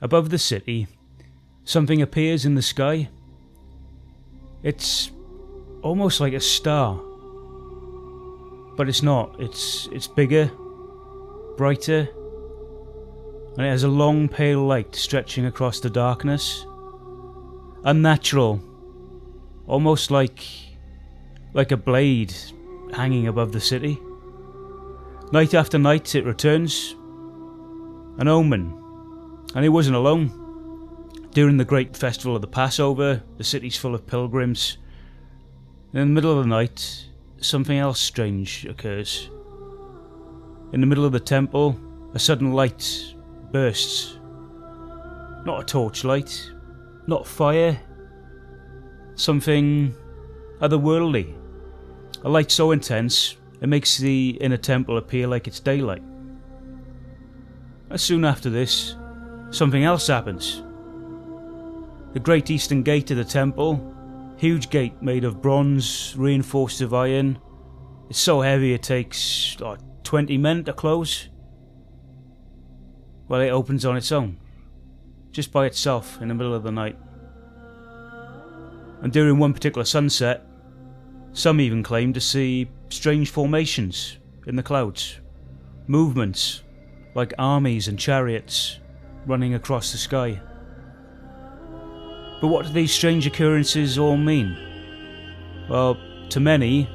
Above the city, something appears in the sky. It's almost like a star. But it's not. It's bigger, brighter, and it has a long pale light stretching across the darkness. Unnatural. Almost like a blade hanging above the city. Night after night it returns. An omen. And it wasn't alone. During the great festival of the Passover, the city's full of pilgrims. In the middle of the night, something else strange occurs. In the middle of the temple, a sudden light bursts. Not a torchlight, not fire. Something otherworldly. A light so intense, it makes the inner temple appear like it's daylight. And soon after this, something else happens. The great eastern gate of the temple, huge gate made of bronze reinforced with iron. It's so heavy it takes 20 men to close. Well, it opens on its own, just by itself in the middle of the night. And during one particular sunset, some even claim to see strange formations in the clouds, movements like armies and chariots running across the sky. But what do these strange occurrences all mean? Well, to many,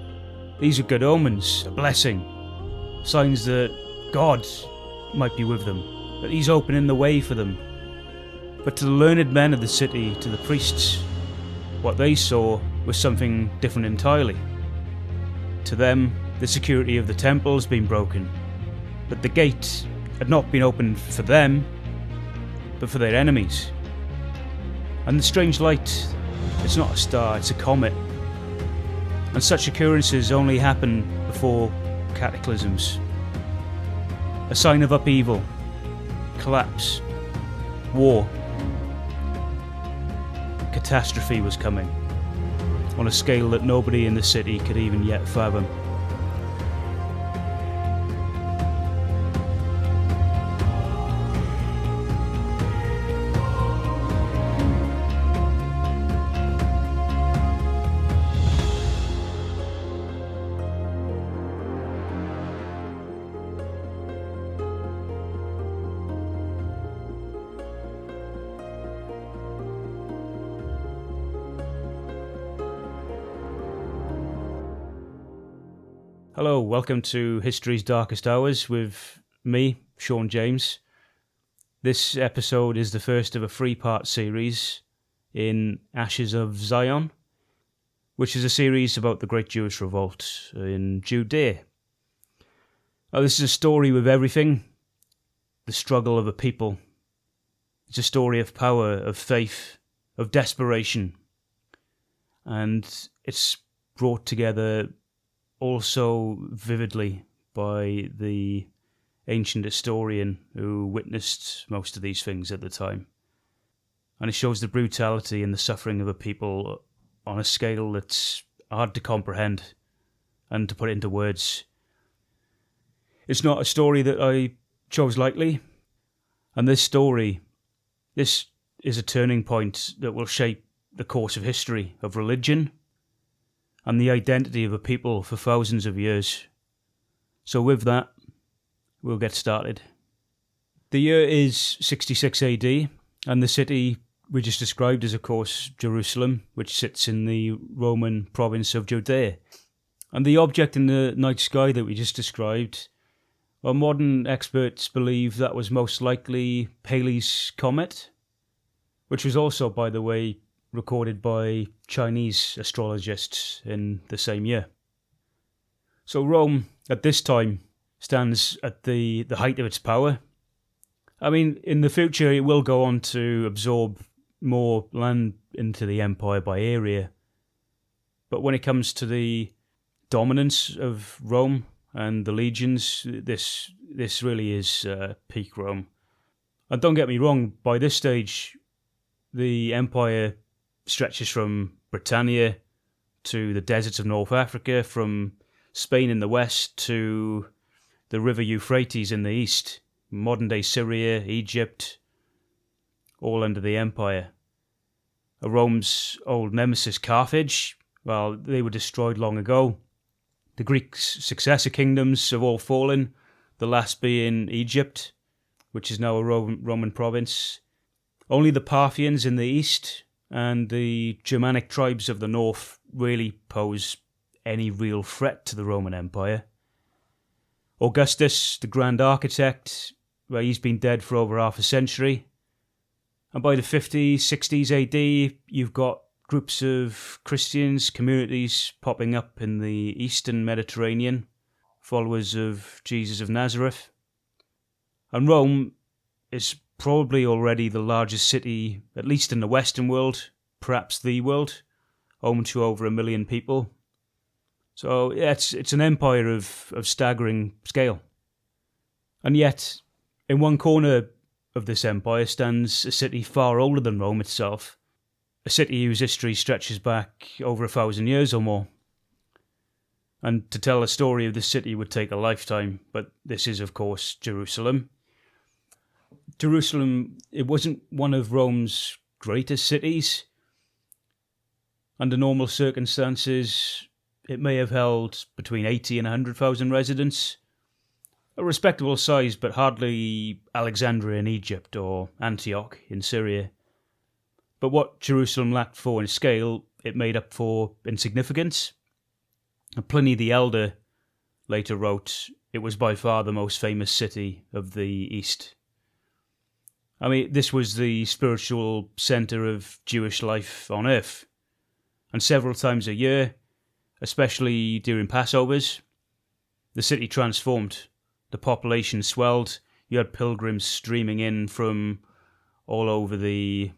these are good omens, a blessing, signs that God might be with them, that He's opening the way for them. But to the learned men of the city, to the priests, what they saw was something different entirely. To them, the security of the temple has been broken, but the gate had not been opened for them, but for their enemies. And the strange light, it's not a star, it's a comet. And such occurrences only happen before cataclysms. A sign of upheaval, collapse, war. Catastrophe was coming, on a scale that nobody in the city could even yet fathom. Hello, welcome to History's Darkest Hours with me, Sean James. This episode is the first of a three-part series in Ashes of Zion, which is a series about the Great Jewish Revolt in Judea. Now, this is a story with everything. The struggle of a people. It's a story of power, of faith, of desperation. And it's brought together also vividly by the ancient historian who witnessed most of these things at the time. And it shows the brutality and the suffering of a people on a scale that's hard to comprehend and to put into words. It's not a story that I chose lightly, and this story, this is a turning point that will shape the course of history, of religion, and the identity of a people for thousands of years. So with that, we'll get started. The year is 66 AD, and the city we just described is, of course, Jerusalem, which sits in the Roman province of Judea. And the object in the night sky that we just described, well, modern experts believe that was most likely Paley's Comet, which was also, by the way, recorded by Chinese astrologists in the same year. So Rome, at this time, stands at the height of its power. I mean, in the future it will go on to absorb more land into the empire by area. But when it comes to the dominance of Rome and the legions, this really is peak Rome. And don't get me wrong, by this stage, the empire stretches from Britannia to the deserts of North Africa, from Spain in the west to the river Euphrates in the east, modern-day Syria, Egypt. all under the empire. Rome's old nemesis Carthage, well, they were destroyed long ago. The Greeks' successor kingdoms have all fallen, the last being Egypt, which is now a Roman province. Only the Parthians in the east and the Germanic tribes of the north really pose any real threat to the Roman Empire. Augustus, the grand architect, well, he's been dead for over half a century. And by the 50s, 60s AD, you've got groups of Christians, communities popping up in the eastern Mediterranean, followers of Jesus of Nazareth. And Rome is probably already the largest city, at least in the Western world, perhaps the world, home to over 1 million people. So yeah, it's an empire of staggering scale. And yet, in one corner of this empire stands a city far older than Rome itself, a city whose history stretches back over 1,000 years or more. And to tell a story of this city would take a lifetime, but this is, of course, Jerusalem. Jerusalem, it wasn't one of Rome's greatest cities. Under normal circumstances, it may have held between 80 and 100,000 residents. A respectable size, but hardly Alexandria in Egypt or Antioch in Syria. But what Jerusalem lacked for in scale, it made up for in significance. Pliny the Elder later wrote, it was by far the most famous city of the East. I mean, this was the spiritual centre of Jewish life on earth. And several times a year, especially during Passovers, the city transformed. The population swelled. You had pilgrims streaming in from all over the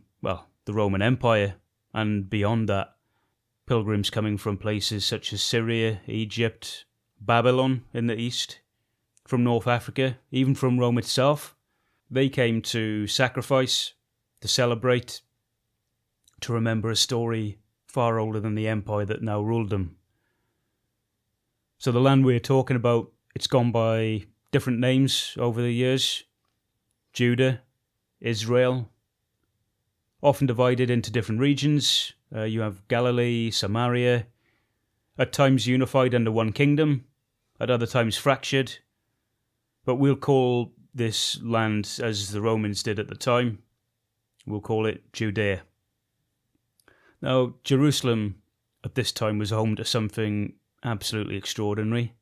Roman Empire and beyond that. Pilgrims coming from places such as Syria, Egypt, Babylon in the east, from North Africa, even from Rome itself. They came to sacrifice, to celebrate, to remember a story far older than the empire that now ruled them. So the land we're talking about, it's gone by different names over the years. Judah, Israel, often divided into different regions. You have Galilee, Samaria, at times unified under one kingdom, at other times fractured. But we'll call this land, as the Romans did at the time, we'll call it Judea. Now, Jerusalem at this time was home to something absolutely extraordinary.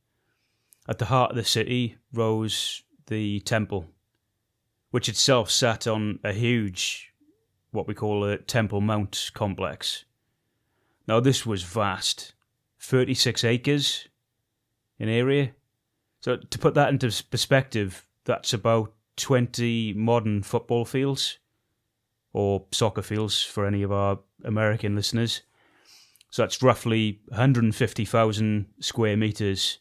At the heart of the city rose the temple, which itself sat on a huge, what we call a Temple Mount complex. Now, this was vast, 36 acres in area. So to put that into perspective, that's about 20 modern football fields, or soccer fields for any of our American listeners. So that's roughly 150,000 square meters.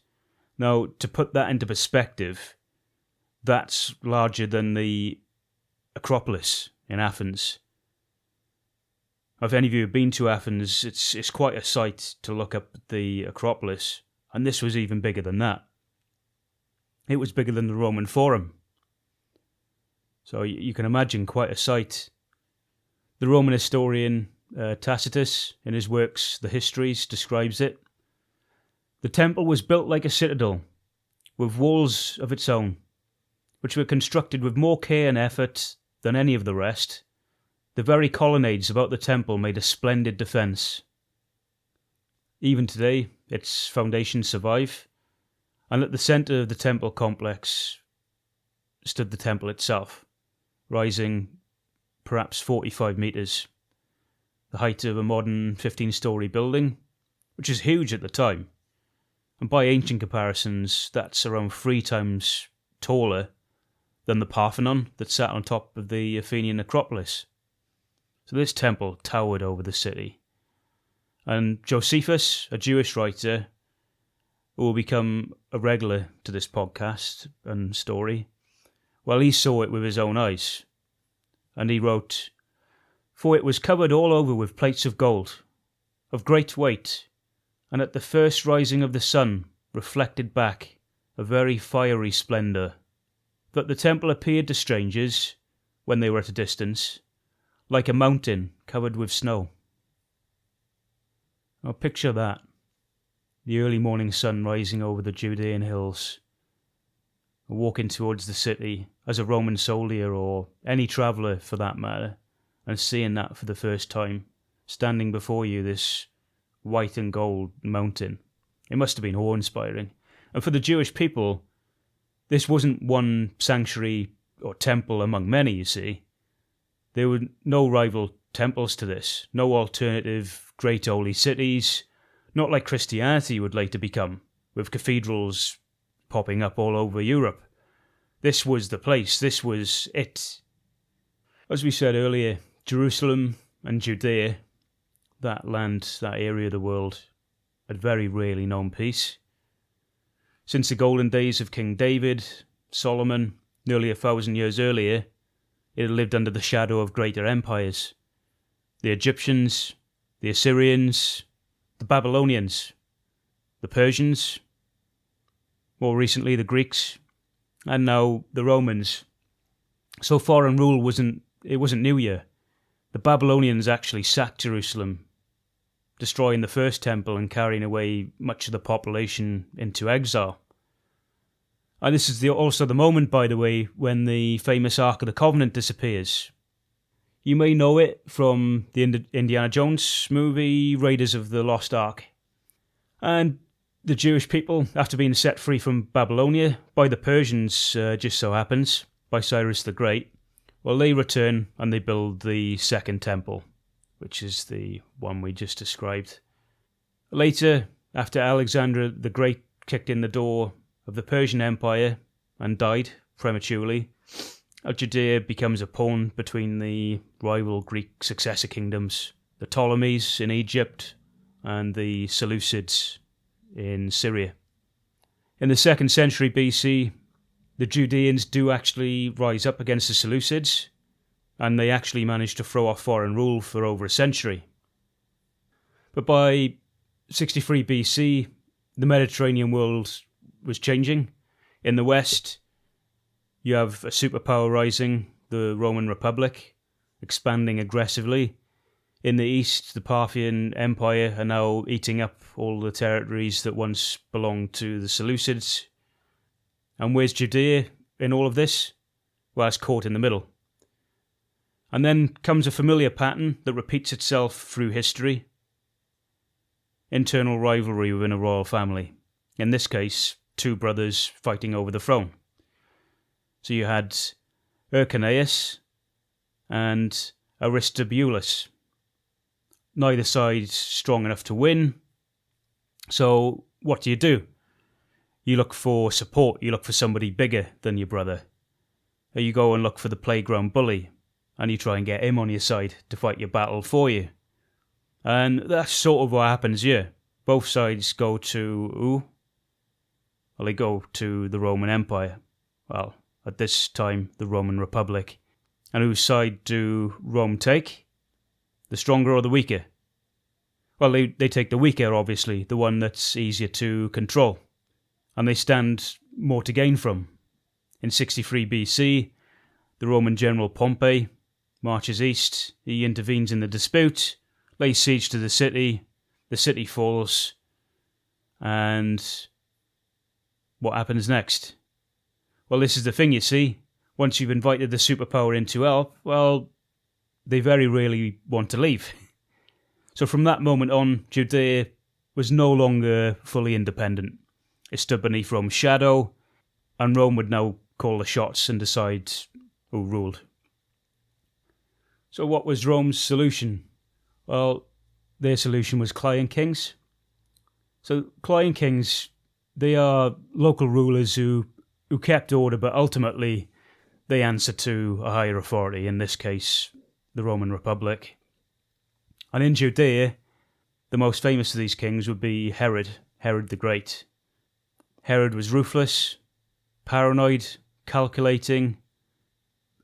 Now, to put that into perspective, that's larger than the Acropolis in Athens. If any of you have been to Athens, it's quite a sight to look up at the Acropolis, and this was even bigger than that. It was bigger than the Roman Forum. So you can imagine quite a sight. The Roman historian Tacitus, in his works The Histories, describes it. The temple was built like a citadel, with walls of its own, which were constructed with more care and effort than any of the rest. The very colonnades about the temple made a splendid defence. Even today, its foundations survive, and at the centre of the temple complex stood the temple itself, rising perhaps 45 metres, the height of a modern 15-storey building, which is huge at the time. And by ancient comparisons, that's around 3 times taller than the Parthenon that sat on top of the Athenian Acropolis. So this temple towered over the city. And Josephus, a Jewish writer, who will become a regular to this podcast and story, well, he saw it with his own eyes. And he wrote, "For it was covered all over with plates of gold, of great weight, and at the first rising of the sun reflected back a very fiery splendour, that the temple appeared to strangers, when they were at a distance, like a mountain covered with snow. Now picture that. The early morning sun rising over the Judean hills. Walking towards the city as a Roman soldier, or any traveller for that matter, and seeing that for the first time, standing before you, this white and gold mountain. It must have been awe-inspiring. And for the Jewish people, this wasn't one sanctuary or temple among many, you see. There were no rival temples to this, no alternative great holy cities, not like Christianity would later become, with cathedrals popping up all over Europe. This was the place, this was it. As we said earlier, Jerusalem and Judea, that land, that area of the world, had very rarely known peace. Since the golden days of King David, Solomon, nearly 1,000 years earlier, it had lived under the shadow of greater empires. The Egyptians, the Assyrians, the Babylonians, the Persians, more recently the Greeks, and now the Romans. So foreign rule wasn't new here. The Babylonians actually sacked Jerusalem, destroying the first temple and carrying away much of the population into exile. And this is also the moment, by the way, when the famous Ark of the Covenant disappears. You may know it from the Indiana Jones movie, Raiders of the Lost Ark. And the Jewish people, after being set free from Babylonia by the Persians, just so happens, by Cyrus the Great, well, they return and they build the second temple, which is the one we just described. Later, after Alexander the Great kicked in the door of the Persian Empire and died prematurely, Judea becomes a pawn between the rival Greek successor kingdoms, the Ptolemies in Egypt and the Seleucids in Syria. In the 2nd century BC, the Judeans do actually rise up against the Seleucids, and they actually manage to throw off foreign rule for over a century. But by 63 BC, the Mediterranean world was changing. In the West, you have a superpower rising, the Roman Republic, expanding aggressively. In the East, the Parthian Empire are now eating up all the territories that once belonged to the Seleucids. And where's Judea in all of this? Well, it's caught in the middle. And then comes a familiar pattern that repeats itself through history. Internal rivalry within a royal family. In this case, two brothers fighting over the throne. So you had Hyrcanus and Aristobulus. Neither side strong enough to win. So what do? You look for support. You look for somebody bigger than your brother. Or you go and look for the playground bully, and you try and get him on your side to fight your battle for you. And that's sort of what happens here. Both sides go to who? Well, they go to the Roman Empire. Well, at this time, the Roman Republic. And whose side do Rome take? The stronger or the weaker? Well, they take the weaker, obviously, the one that's easier to control. And they stand more to gain from. In 63 BC, the Roman general Pompey marches east, he intervenes in the dispute, lays siege to the city falls, and what happens next? Well, this is the thing, you see. Once you've invited the superpower in to help, well, they very rarely want to leave. So from that moment on, Judea was no longer fully independent. It stood beneath Rome's shadow, and Rome would now call the shots and decide who ruled. So what was Rome's solution? Well, their solution was client kings. So client kings, they are local rulers who kept order, but ultimately they answer to a higher authority, in this case, the Roman Republic. And in Judea, the most famous of these kings would be Herod the Great. Herod was ruthless, paranoid, calculating,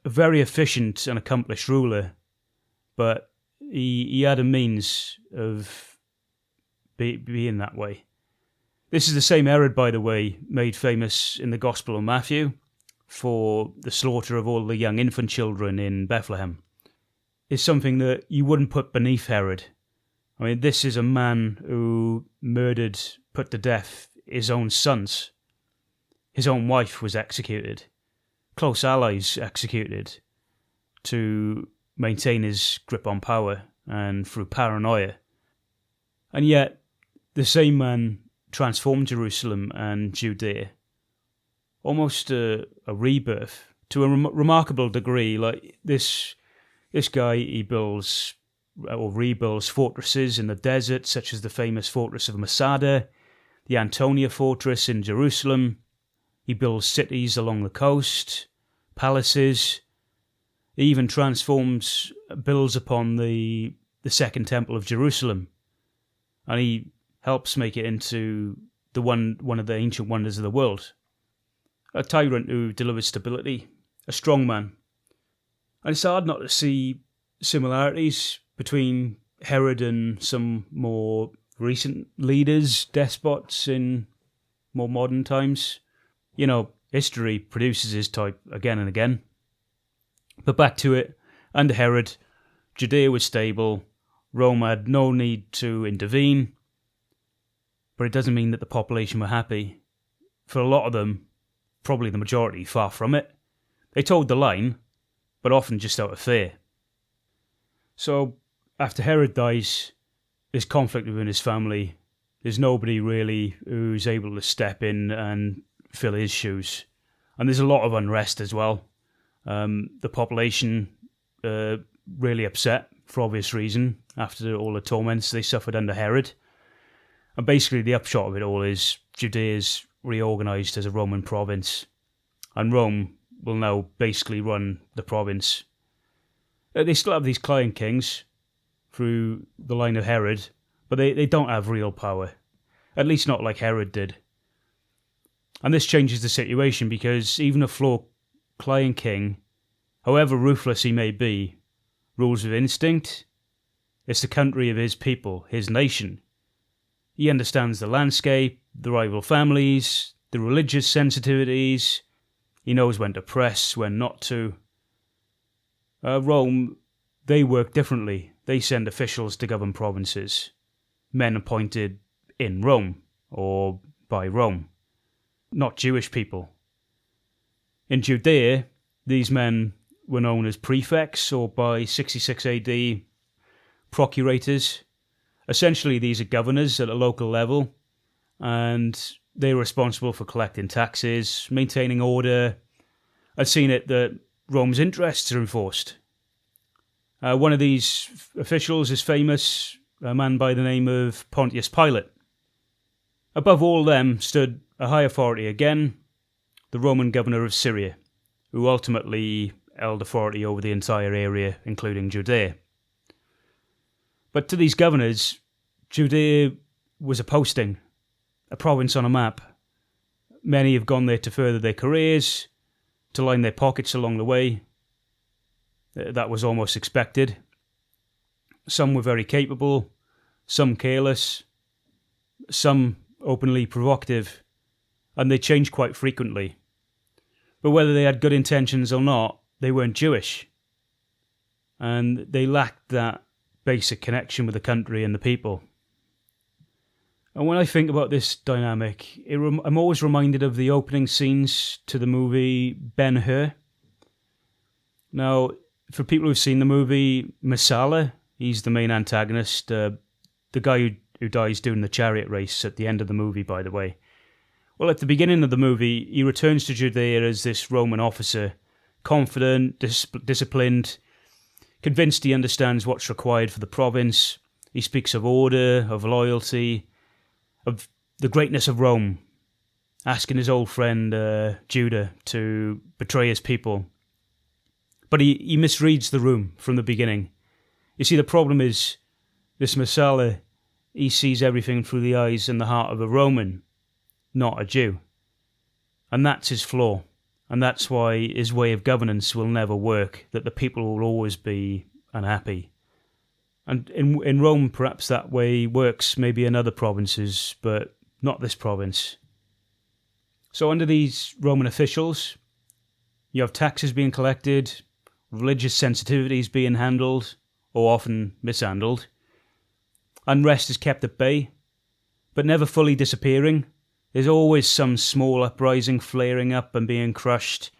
a very efficient and accomplished ruler, but he had a means of being that way. This is the same Herod, by the way, made famous in the Gospel of Matthew for the slaughter of all the young infant children in Bethlehem. is something that you wouldn't put beneath Herod. I mean, this is a man who murdered, put to death his own sons. His own wife was executed. Close allies executed to maintain his grip on power and through paranoia. And yet, the same man transformed Jerusalem and Judea. Almost a rebirth to a remarkable degree. Like this guy, he builds or rebuilds fortresses in the desert, such as the famous fortress of Masada, the Antonia fortress in Jerusalem. He builds cities along the coast, palaces. He even builds upon the second temple of Jerusalem, and he helps make it into one of the ancient wonders of the world. A tyrant who delivers stability, a strong man. And it's hard not to see similarities between Herod and some more recent leaders, despots in more modern times. You know, history produces his type again and again. But back to it, under Herod, Judea was stable, Rome had no need to intervene, but it doesn't mean that the population were happy. For a lot of them, probably the majority, far from it. They toed the line, but often just out of fear. So, after Herod dies, there's conflict within his family. There's nobody really who's able to step in and fill his shoes. And there's a lot of unrest as well. The population really upset, for obvious reason, after all the torments they suffered under Herod. And basically the upshot of it all is Judea's reorganised as a Roman province. And Rome will now basically run the province. They still have these client kings through the line of Herod, but they don't have real power. At least not like Herod did. And this changes the situation because even a flawed client king, however ruthless he may be, rules with instinct. It's the country of his people, his nation. He understands the landscape, the rival families, the religious sensitivities. He knows when to press, when not to. Rome, they work differently. They send officials to govern provinces. Men appointed in Rome, or by Rome. Not Jewish people. In Judea, these men were known as prefects, or by 66 AD, procurators. Essentially, these are governors at a local level, and they were responsible for collecting taxes, maintaining order, and seeing it that Rome's interests are enforced. One of these officials is famous, a man by the name of Pontius Pilate. Above all them stood a high authority again, the Roman governor of Syria, who ultimately held authority over the entire area, including Judea. But to these governors, Judea was a posting, a province on a map. Many have gone there to further their careers, to line their pockets along the way. That was almost expected. Some were very capable, some careless, some openly provocative, and they changed quite frequently. But whether they had good intentions or not, they weren't Jewish. And they lacked that basic connection with the country and the people. And when I think about this dynamic, I'm always reminded of the opening scenes to the movie Ben-Hur. Now, for people who've seen the movie, Messala, he's the main antagonist, the guy who dies doing the chariot race at the end of the movie, by the way. Well, at the beginning of the movie, he returns to Judea as this Roman officer, confident, disciplined, convinced he understands what's required for the province. He speaks of order, of loyalty, of the greatness of Rome, asking his old friend Judah to betray his people. But he misreads the room from the beginning. You see, the problem is, this Messala, he sees everything through the eyes and the heart of a Roman, not a Jew. And that's his flaw. And that's why his way of governance will never work, that the people will always be unhappy. And in Rome, perhaps that way works, maybe in other provinces, but not this province. So under these Roman officials, you have taxes being collected, religious sensitivities being handled, or often mishandled. Unrest is kept at bay, but never fully disappearing. There's always some small uprising flaring up and being crushed,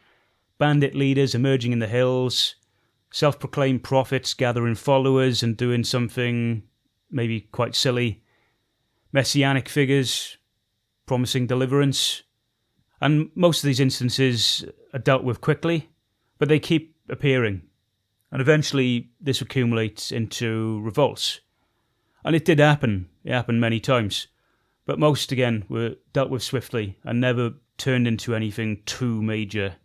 bandit leaders emerging in the hills, self-proclaimed prophets gathering followers and doing something maybe quite silly, messianic figures promising deliverance. And most of these instances are dealt with quickly, but they keep appearing. And eventually this accumulates into revolts. And it did happen. It happened many times. But most, again, were dealt with swiftly and never turned into anything too major.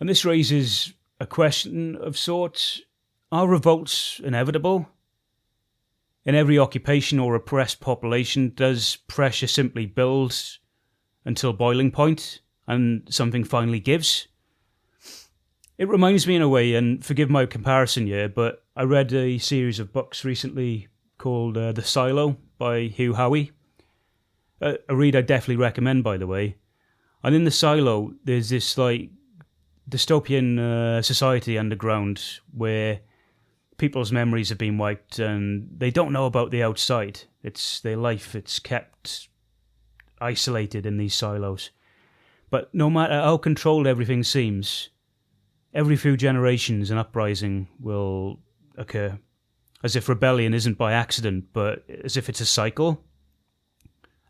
And this raises a question of sorts. Are revolts inevitable? In every occupation or oppressed population, does pressure simply build until boiling point and something finally gives? It reminds me in a way, and forgive my comparison here, but I read a series of books recently called The Silo by Hugh Howey. A read I definitely recommend, by the way. And in The Silo, there's this dystopian society underground where people's memories have been wiped and they don't know about the outside. It's their life. It's kept isolated in these silos. But no matter how controlled everything seems, every few generations an uprising will occur. As if rebellion isn't by accident, but as if it's a cycle.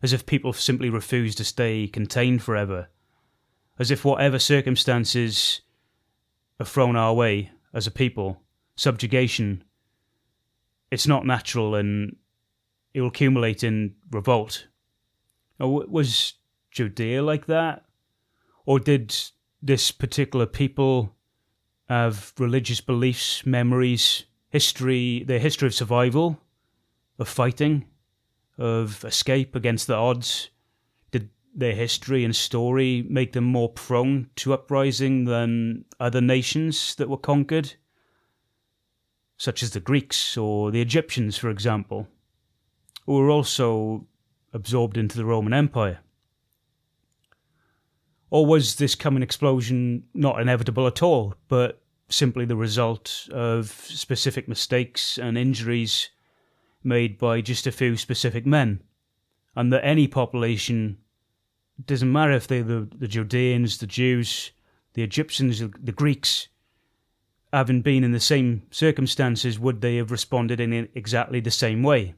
As if people simply refuse to stay contained forever. As if whatever circumstances are thrown our way as a people, subjugation, it's not natural and it will accumulate in revolt. Was Judea like that? Or did this particular people have religious beliefs, memories, history, their history of survival, of fighting, of escape against the odds? Did their history and story make them more prone to uprising than other nations that were conquered? Such as the Greeks or the Egyptians, for example, who were also absorbed into the Roman Empire. Or was this coming explosion not inevitable at all, but simply the result of specific mistakes and injuries made by just a few specific men? And that any population, doesn't matter if they're the Judeans, the Jews, the Egyptians, the Greeks, having been in the same circumstances, would they have responded in exactly the same way?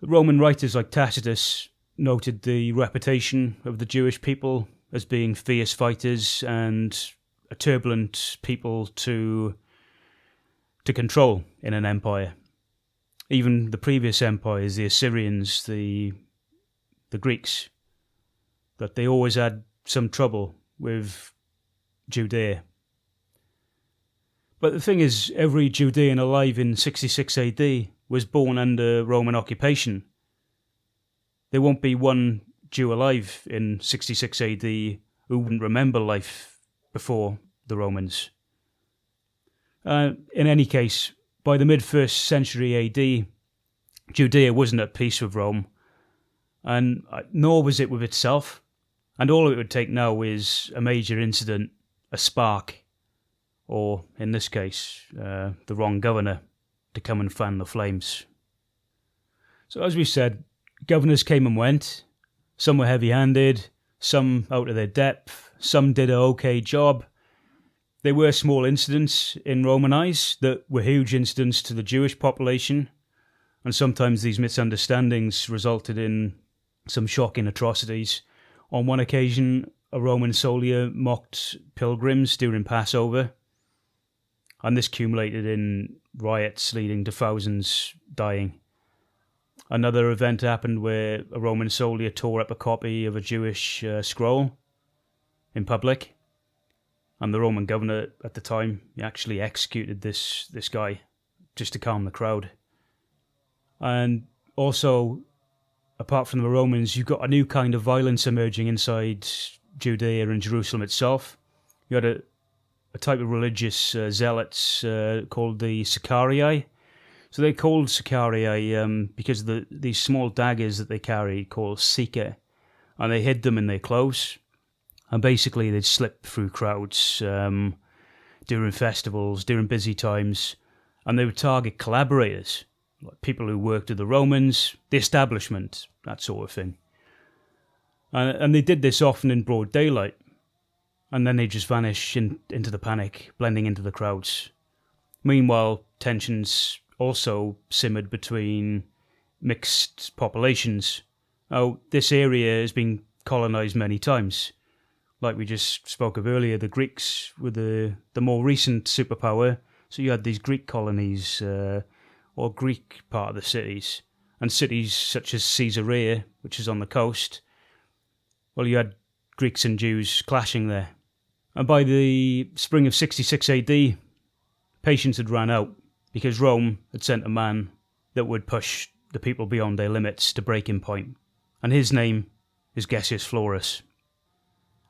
Roman writers like Tacitus noted the reputation of the Jewish people as being fierce fighters and a turbulent people to control in an empire. Even the previous empires, the Assyrians, the Greeks, that they always had some trouble with Judea. But the thing is, every Judean alive in 66 AD was born under Roman occupation. There won't be one Jew alive in 66 AD who wouldn't remember life before the Romans. In any case, by the mid-1st century AD, Judea wasn't at peace with Rome, and nor was it with itself. And all it would take now is a major incident, a spark, or, in this case, the wrong governor, to come and fan the flames. So as we said, governors came and went. Some were heavy-handed, some out of their depth, some did an okay job. There were small incidents in Roman eyes that were huge incidents to the Jewish population, and sometimes these misunderstandings resulted in some shocking atrocities. On one occasion, a Roman soldier mocked pilgrims during Passover, and this accumulated in riots leading to thousands dying. Another event happened where a Roman soldier tore up a copy of a Jewish scroll in public, and the Roman governor at the time, he actually executed this guy just to calm the crowd. And also, apart from the Romans, you've got a new kind of violence emerging inside Judea and Jerusalem itself. You had a type of religious zealots called the Sicarii. So they're called Sicarii because of these small daggers that they carry called Sika, and they hid them in their clothes. And basically they'd slip through crowds, during festivals, during busy times, and they would target collaborators, like people who worked with the Romans, the establishment, that sort of thing. And they did this often in broad daylight, and then they just vanish into the panic, blending into the crowds. Meanwhile, tensions also simmered between mixed populations. Oh, this area has been colonized many times. Like we just spoke of earlier, the Greeks were the more recent superpower, so you had these Greek colonies, or Greek part of the cities, and cities such as Caesarea, which is on the coast. Well, you had Greeks and Jews clashing there. And by the spring of 66 AD, patience had run out, because Rome had sent a man that would push the people beyond their limits to breaking point. And his name is Gessius Florus.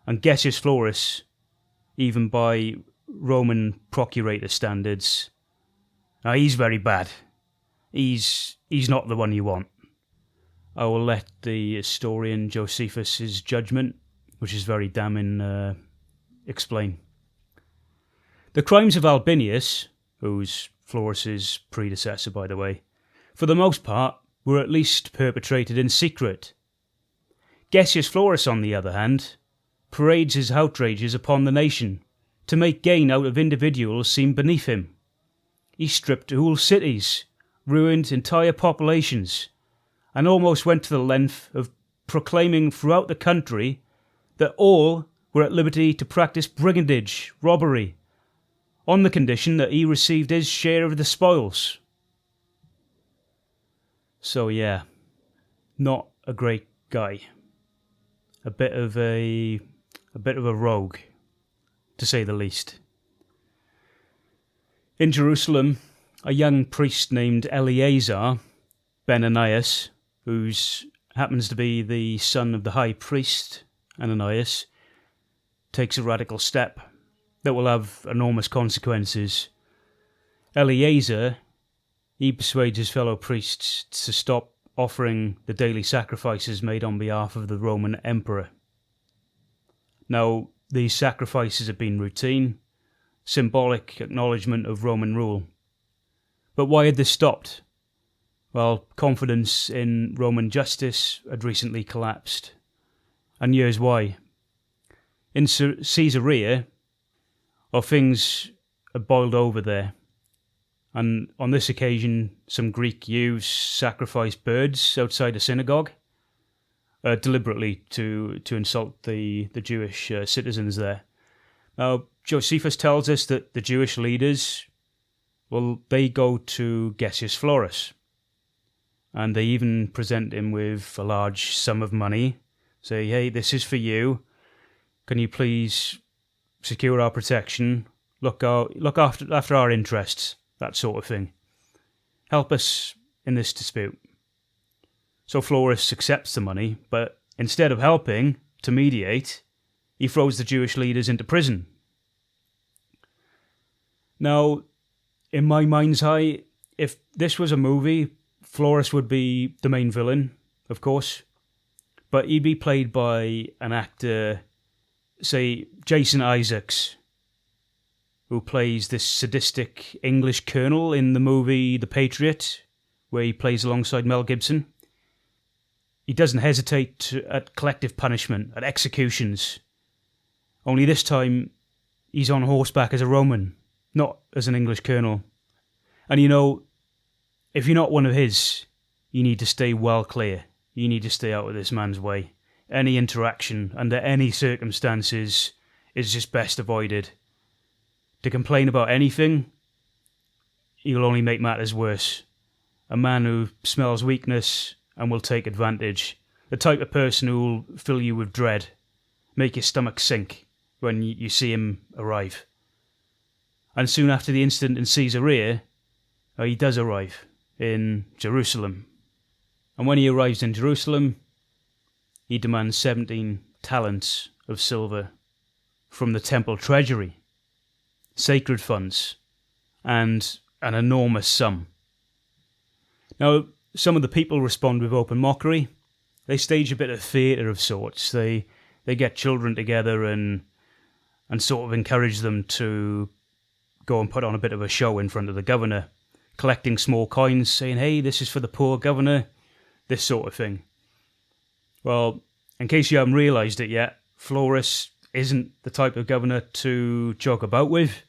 And Gessius Florus, even by Roman procurator standards, he's very bad. He's not the one you want. I will let the historian Josephus' judgment, which is very damning, explain. The crimes of Albinius, who's Florus's predecessor by the way, for the most part were at least perpetrated in secret. Gessius Florus, on the other hand, parades his outrages upon the nation to make gain out of individuals seen beneath him. He stripped whole cities, ruined entire populations, and almost went to the length of proclaiming throughout the country that all were at liberty to practice brigandage, robbery, on the condition that he received his share of the spoils. So yeah, not a great guy. A bit of a rogue, to say the least. In Jerusalem, a young priest named Eleazar ben Ananias, who happens to be the son of the high priest Ananias, takes a radical step that will have enormous consequences. Eleazar, he persuades his fellow priests to stop offering the daily sacrifices made on behalf of the Roman emperor. Now, these sacrifices have been routine, symbolic acknowledgement of Roman rule. But why had this stopped? Well, confidence in Roman justice had recently collapsed. And here's why. In Caesarea, things had boiled over there. And on this occasion, some Greek youths sacrificed birds outside a synagogue, deliberately to insult the Jewish citizens there. Now, Josephus tells us that the Jewish leaders, well, they go to Gessius Florus, and they even present him with a large sum of money, say, hey, this is for you, can you please secure our protection, look after our interests, that sort of thing. Help us in this dispute. So Florus accepts the money, but instead of helping to mediate, he throws the Jewish leaders into prison. Now, in my mind's eye, if this was a movie, Florus would be the main villain, of course, but he'd be played by an actor, say, Jason Isaacs, who plays this sadistic English colonel in the movie The Patriot, where he plays alongside Mel Gibson. He doesn't hesitate at collective punishment, at executions. Only this time, he's on horseback as a Roman, not as an English colonel. And you know, if you're not one of his, you need to stay well clear. You need to stay out of this man's way. Any interaction, under any circumstances, is just best avoided. To complain about anything, he'll only make matters worse. A man who smells weakness and will take advantage. The type of person who will fill you with dread, make your stomach sink when you see him arrive. And soon after the incident in Caesarea, he does arrive in Jerusalem. And when he arrives in Jerusalem, he demands 17 talents of silver from the temple treasury, sacred funds, and an enormous sum. Now, some of the people respond with open mockery. They stage a bit of theatre of sorts. They get children together and sort of encourage them to go and put on a bit of a show in front of the governor, collecting small coins, saying, hey, this is for the poor governor, this sort of thing. Well, in case you haven't realised it yet, Florus isn't the type of governor to joke about with.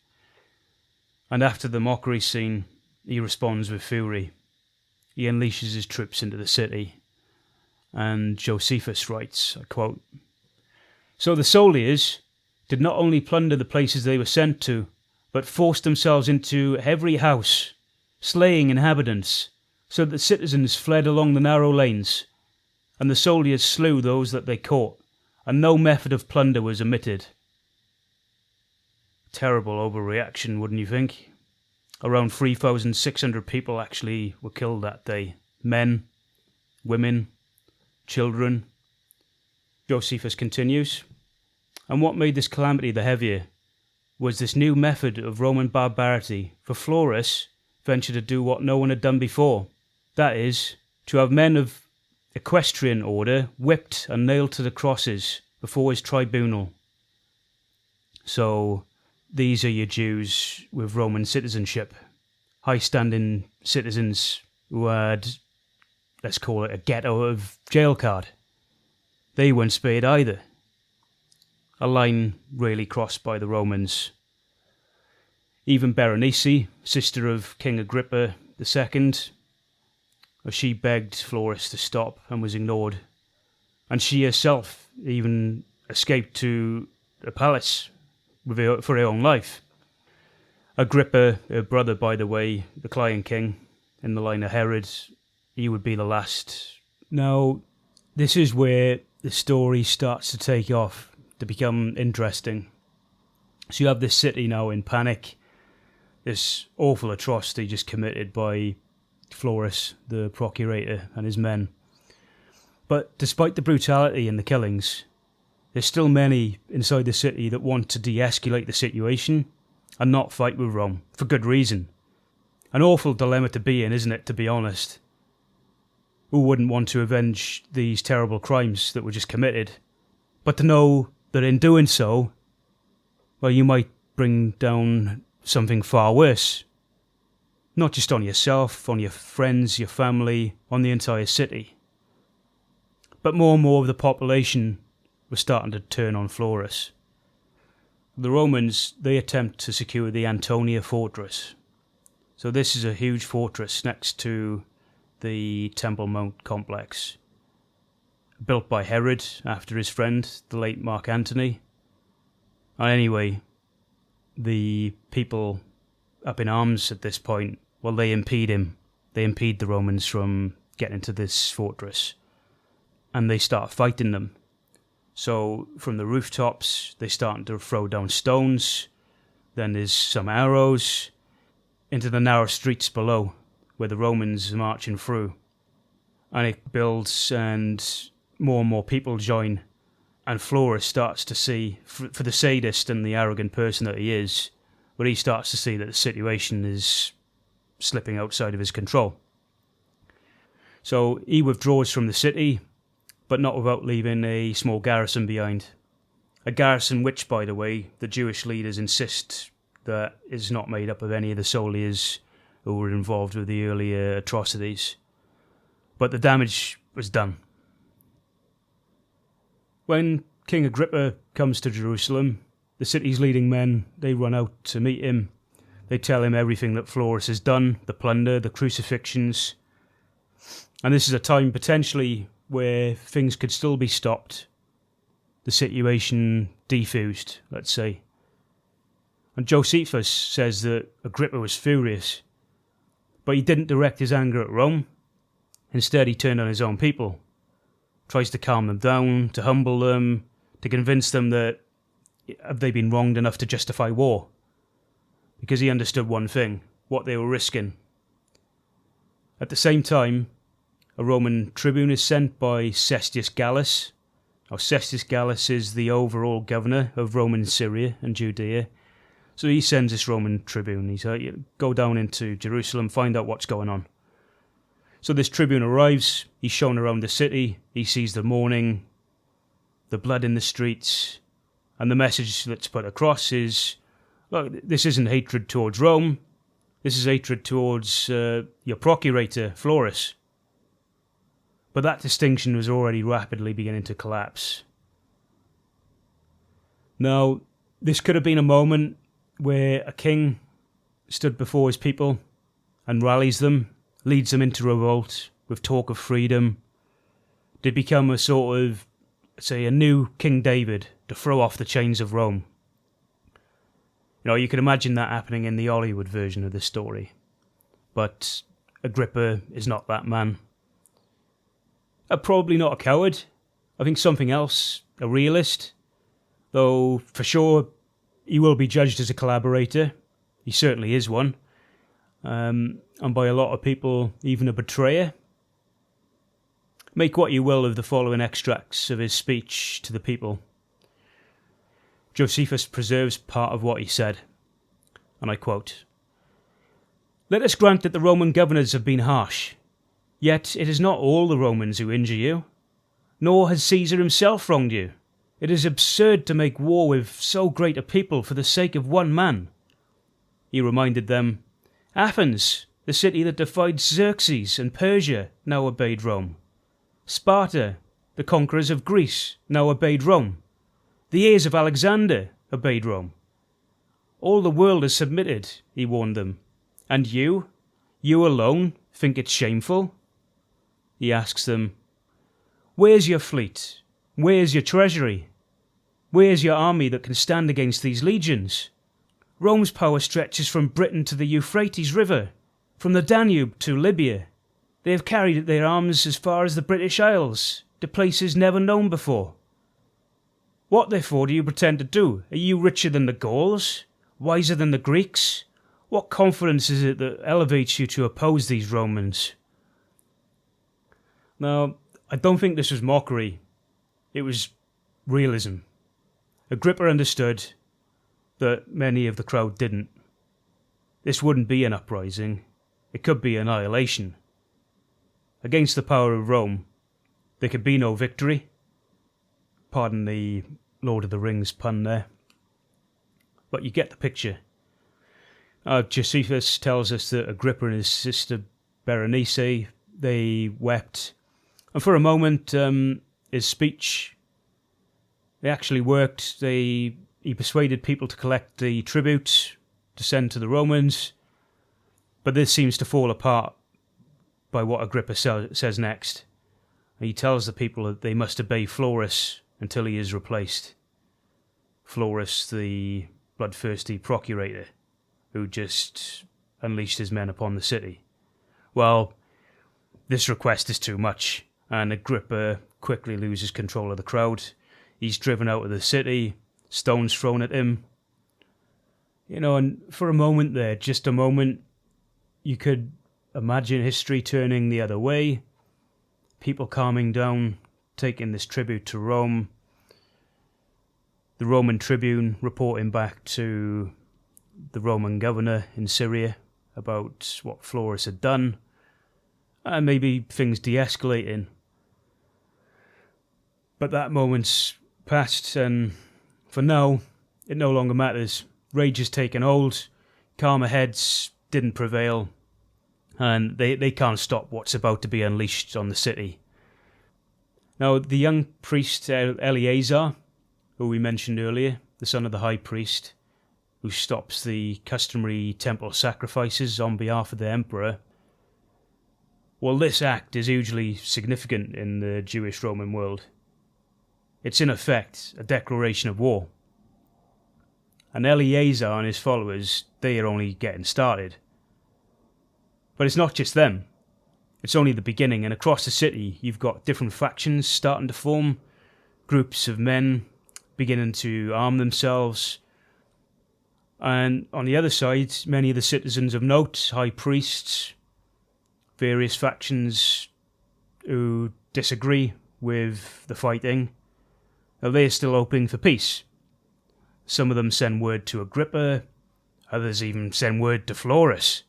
And after the mockery scene, he responds with fury. He unleashes his troops into the city. And Josephus writes, I quote, "So the soldiers did not only plunder the places they were sent to, but forced themselves into every house, slaying inhabitants, so that the citizens fled along the narrow lanes, and the soldiers slew those that they caught, and no method of plunder was omitted." Terrible overreaction, wouldn't you think? Around 3,600 people actually were killed that day. Men, women, children. Josephus continues, "And what made this calamity the heavier was this new method of Roman barbarity, for Florus ventured to do what no one had done before, that is, to have men of equestrian order whipped and nailed to the crosses before his tribunal." So these are your Jews with Roman citizenship, high-standing citizens who had, let's call it, a ghetto of jail card. They weren't spared either. A line really crossed by the Romans. Even Berenice, sister of King Agrippa II, she begged Florus to stop and was ignored. And she herself even escaped to a palace for her own life. Agrippa, her brother, by the way, the client king in the line of Herod, he would be the last. Now, this is where the story starts to take off, to become interesting. So you have this city now in panic, this awful atrocity just committed by Florus, the procurator, and his men. But despite the brutality and the killings, there's still many inside the city that want to de-escalate the situation and not fight with Rome, for good reason. An awful dilemma to be in, isn't it, to be honest? Who wouldn't want to avenge these terrible crimes that were just committed? But to know that in doing so, well, you might bring down something far worse. Not just on yourself, on your friends, your family, on the entire city. But more and more of the population was starting to turn on Florus. The Romans, they attempt to secure the Antonia fortress. So this is a huge fortress next to the Temple Mount complex, built by Herod after his friend, the late Mark Antony. And anyway, the people up in arms at this point, well, they impede him. They impede the Romans from getting into this fortress. And they start fighting them. So from the rooftops, they start to throw down stones. Then there's some arrows into the narrow streets below, where the Romans are marching through. And it builds, and more and more people join. And Florus starts to see, for the sadist and the arrogant person that he is, but he starts to see that the situation is slipping outside of his control. So he withdraws from the city, but not without leaving a small garrison behind. A garrison which, by the way, the Jewish leaders insist that is not made up of any of the soldiers who were involved with the earlier atrocities. But the damage was done. When King Agrippa comes to Jerusalem, the city's leading men, they run out to meet him. They tell him everything that Florus has done, the plunder, the crucifixions. And this is a time potentially where things could still be stopped. The situation defused, let's say. And Josephus says that Agrippa was furious, but he didn't direct his anger at Rome. Instead, he turned on his own people, tries to calm them down, to humble them, to convince them that have they been wronged enough to justify war? Because he understood one thing, what they were risking. At the same time, a Roman tribune is sent by Cestius Gallus. Now, Cestius Gallus is the overall governor of Roman Syria and Judea. So he sends this Roman tribune. He says, go down into Jerusalem, find out what's going on. So this tribune arrives, he's shown around the city, he sees the mourning, the blood in the streets, and the message that's put across is, Look, this isn't hatred towards Rome. This is hatred towards your procurator, Florus. But that distinction was already rapidly beginning to collapse. Now, this could have been a moment where a king stood before his people and rallies them, leads them into revolt with talk of freedom. They become a sort of, say, a new King David to throw off the chains of Rome. You know, you can imagine that happening in the Hollywood version of this story. But Agrippa is not that man. Probably not a coward. I think something else, a realist. Though, for sure, he will be judged as a collaborator. He certainly is one. And by a lot of people, even a betrayer. Make what you will of the following extracts of his speech to the people. Josephus preserves part of what he said, and I quote, "Let us grant that the Roman governors have been harsh, yet it is not all the Romans who injure you, nor has Caesar himself wronged you. It is absurd to make war with so great a people for the sake of one man." He reminded them, "Athens, the city that defied Xerxes and Persia, now obeyed Rome. Sparta, the conquerors of Greece, now obeyed Rome. The heirs of Alexander obeyed Rome. All the world has submitted," he warned them. "And you alone, think it shameful?" He asks them, "Where's your fleet? Where's your treasury? Where's your army that can stand against these legions? Rome's power stretches from Britain to the Euphrates River, from the Danube to Libya. They have carried their arms as far as the British Isles, to places never known before. What therefore do you pretend to do? Are you richer than the Gauls? Wiser than the Greeks? What confidence is it that elevates you to oppose these Romans?" Now, I don't think this was mockery. It was realism. Agrippa understood that many of the crowd didn't. This wouldn't be an uprising. It could be annihilation. Against the power of Rome, there could be no victory. Pardon the Lord of the Rings pun there. But you get the picture. Josephus tells us that Agrippa and his sister Berenice, they wept. And for a moment, his speech, they actually worked. He persuaded people to collect the tribute to send to the Romans. But this seems to fall apart by what Agrippa says next. He tells the people that they must obey Florus until he is replaced. Florus, the bloodthirsty procurator, who just unleashed his men upon the city. Well, this request is too much, and Agrippa quickly loses control of the crowd. He's driven out of the city, stones thrown at him. You know, and for a moment there, just a moment, you could imagine history turning the other way, people calming down, taking this tribute to Rome, the Roman tribune reporting back to the Roman governor in Syria about what Florus had done, and maybe things de-escalating. But that moment's passed, and for now, it no longer matters. Rage has taken hold, calmer heads didn't prevail, and they can't stop what's about to be unleashed on the city. Now, the young priest Eleazar, who we mentioned earlier, the son of the high priest, who stops the customary temple sacrifices on behalf of the emperor, well, this act is hugely significant in the Jewish Roman world. It's in effect a declaration of war. And Eleazar and his followers, they are only getting started. But it's not just them. It's only the beginning, and across the city you've got different factions starting to form, groups of men beginning to arm themselves. And on the other side, many of the citizens of note, high priests, various factions who disagree with the fighting, they're still hoping for peace. Some of them send word to Agrippa, others even send word to Florus.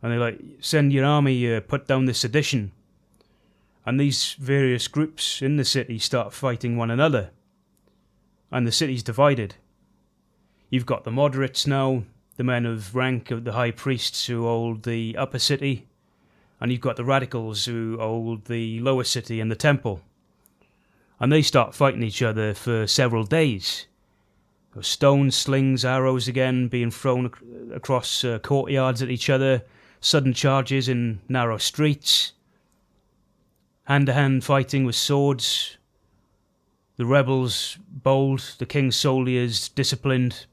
And they're like, send your army, put down the sedition. And these various groups in the city start fighting one another. And the city's divided. You've got the moderates now, the men of rank of the high priests who hold the upper city, and you've got the radicals who hold the lower city and the temple. And they start fighting each other for several days. Stones, slings, arrows again being thrown across courtyards at each other, sudden charges in narrow streets, hand-to-hand fighting with swords, the rebels bold, the king's soldiers disciplined,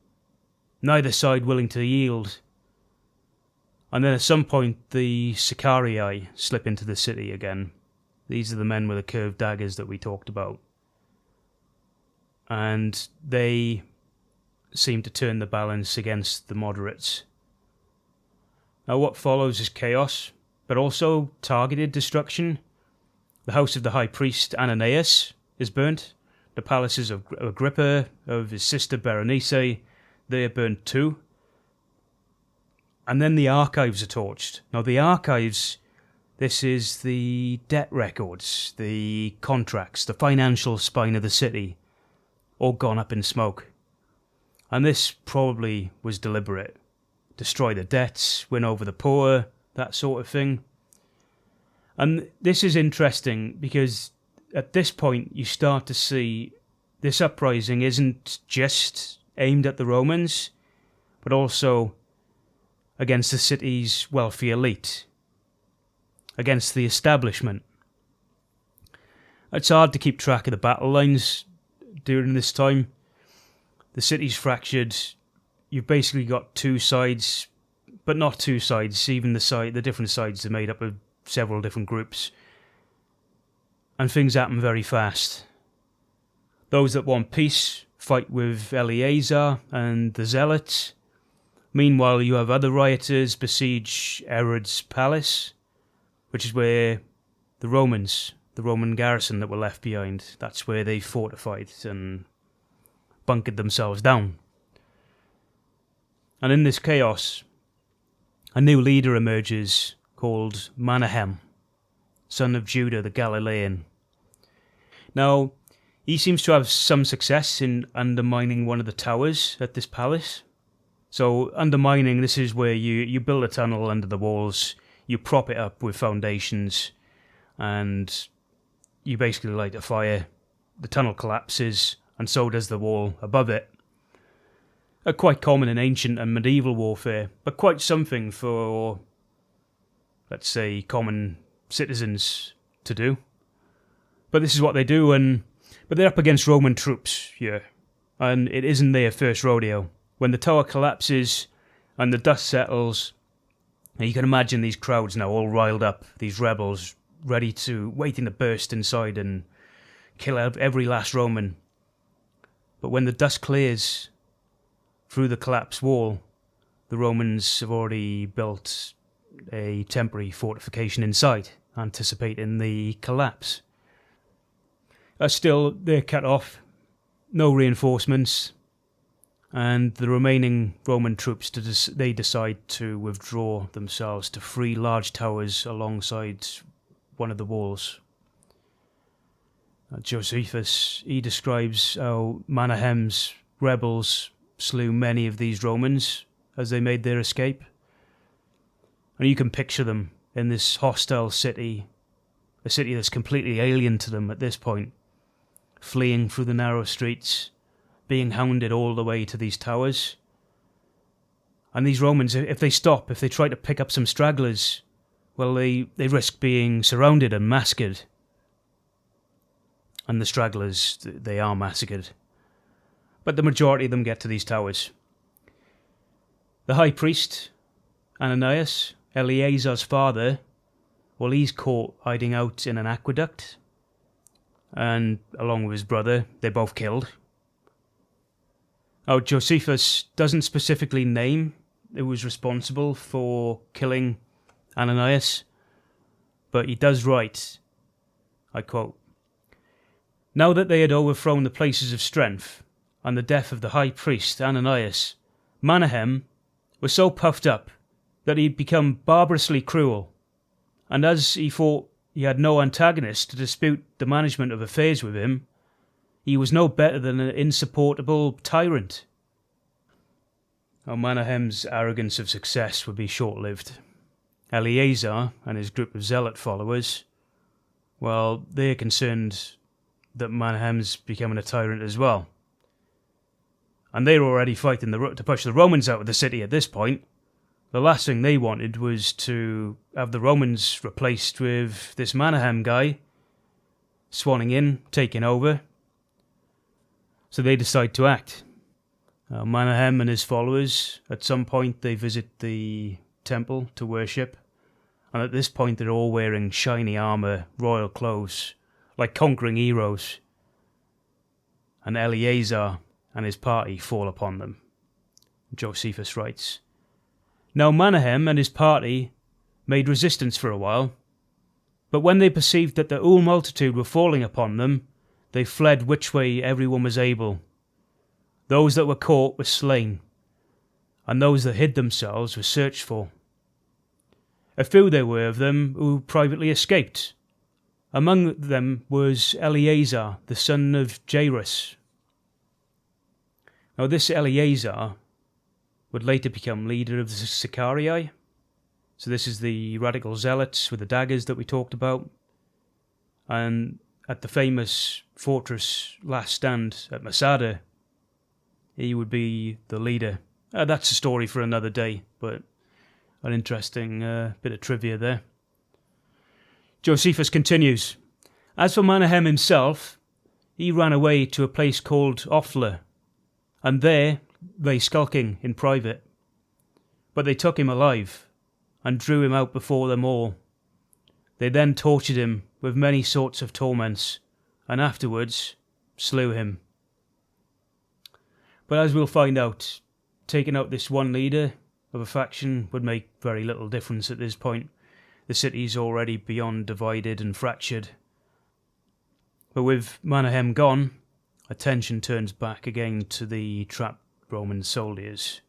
neither side willing to yield. And then at some point the Sicarii slip into the city again. These are the men with the curved daggers that we talked about. And they seem to turn the balance against the moderates. Now what follows is chaos, but also targeted destruction. The house of the high priest Ananias is burnt. The palaces of Agrippa, of his sister Berenice, they are burnt too. And then the archives are torched. Now the archives, this is the debt records, the contracts, the financial spine of the city, all gone up in smoke. And this probably was deliberate. Destroy the debts, win over the poor, that sort of thing. And this is interesting because at this point you start to see this uprising isn't just aimed at the Romans, but also against the city's wealthy elite, against the establishment. It's hard to keep track of the battle lines during this time. The city's fractured. You've basically got two sides, but not two sides. Even the different sides are made up of several different groups. And things happen very fast. Those that want peace fight with Eleazar and the Zealots. Meanwhile, you have other rioters besiege Herod's palace, which is where the Roman garrison that were left behind, that's where they fortified and bunkered themselves down. And in this chaos, a new leader emerges called Menahem, son of Judah the Galilean. Now, he seems to have some success in undermining one of the towers at this palace. So undermining, this is where you build a tunnel under the walls, you prop it up with foundations, and you basically light a fire. The tunnel collapses, and so does the wall above it. Quite common in ancient and medieval warfare, but quite something for, let's say, common citizens to do. But this is what they do, but they're up against Roman troops here, and it isn't their first rodeo. When the tower collapses and the dust settles, you can imagine these crowds now all riled up, these rebels waiting to burst inside and kill out every last Roman. But when the dust clears through the collapsed wall, the Romans have already built a temporary fortification inside, anticipating the collapse. Still, they're cut off, no reinforcements, and the remaining Roman troops, they decide to withdraw themselves to 3 large towers alongside one of the walls. Josephus, he describes how Menahem's rebels slew many of these Romans as they made their escape. And you can picture them in this hostile city, a city that's completely alien to them at this point, fleeing through the narrow streets, being hounded all the way to these towers. And these Romans, if they try to pick up some stragglers, well, they risk being surrounded and massacred. And the stragglers, they are massacred. But the majority of them get to these towers. The high priest, Ananias, Eleazar's father, well, he's caught hiding out in an aqueduct. And along with his brother, they're both killed. Now, Josephus doesn't specifically name who was responsible for killing Ananias, but he does write, I quote, "Now that they had overthrown the places of strength, and the death of the high priest Ananias, Menahem was so puffed up that he had become barbarously cruel, and as he thought he had no antagonist to dispute the management of affairs with him, he was no better than an insupportable tyrant. Now, Manahem's arrogance of success would be short-lived. Eleazar and his group of zealot followers, well, they're concerned that Manahem's becoming a tyrant as well. And they're already fighting to push the Romans out of the city at this point. The last thing they wanted was to have the Romans replaced with this Manahem guy, swanning in, taking over. So they decide to act. Manahem and his followers, at some point they visit the temple to worship, and at this point they're all wearing shiny armour, royal clothes, like conquering heroes. And Eleazar and his party fall upon them. Josephus writes, "Now Manahem and his party made resistance for a while, but when they perceived that the whole multitude were falling upon them, they fled which way everyone was able. Those that were caught were slain, and those that hid themselves were searched for. A few there were of them who privately escaped. Among them was Eleazar, the son of Jairus." Now this Eleazar would later become leader of the Sicarii. So this is the radical zealots with the daggers that we talked about. And at the famous fortress Last Stand at Masada, he would be the leader. That's a story for another day, but an interesting bit of trivia there. Josephus continues, "As for Manahem himself, he ran away to a place called Ophla, and there lay skulking in private. But they took him alive, and drew him out before them all. They then tortured him with many sorts of torments, and afterwards slew him." But as we'll find out, taking out this one leader of a faction would make very little difference at this point. The city's already beyond divided and fractured. But with Manahem gone, attention turns back again to the trapped Roman soldiers.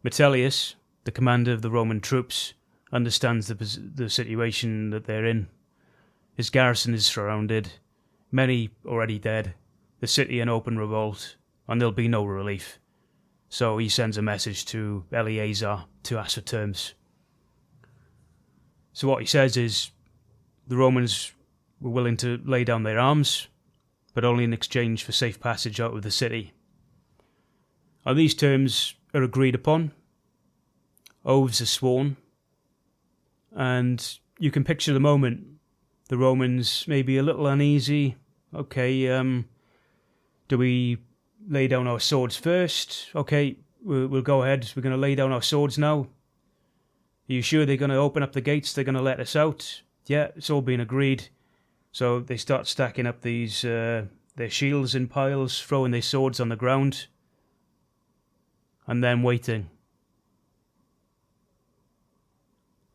Metellus, the commander of the Roman troops, understands the situation that they're in. His garrison is surrounded, many already dead, the city in open revolt, and there'll be no relief. So he sends a message to Eleazar to ask for terms. So what he says is the Romans were willing to lay down their arms, but only in exchange for safe passage out of the city. And these terms are agreed upon. Oaths are sworn. And you can picture the moment. The Romans may be a little uneasy. Okay, do we lay down our swords first? Okay, we'll go ahead. We're going to lay down our swords now. Are you sure they're going to open up the gates? They're going to let us out? Yeah, it's all been agreed. So they start stacking up these their shields in piles, throwing their swords on the ground, and then waiting.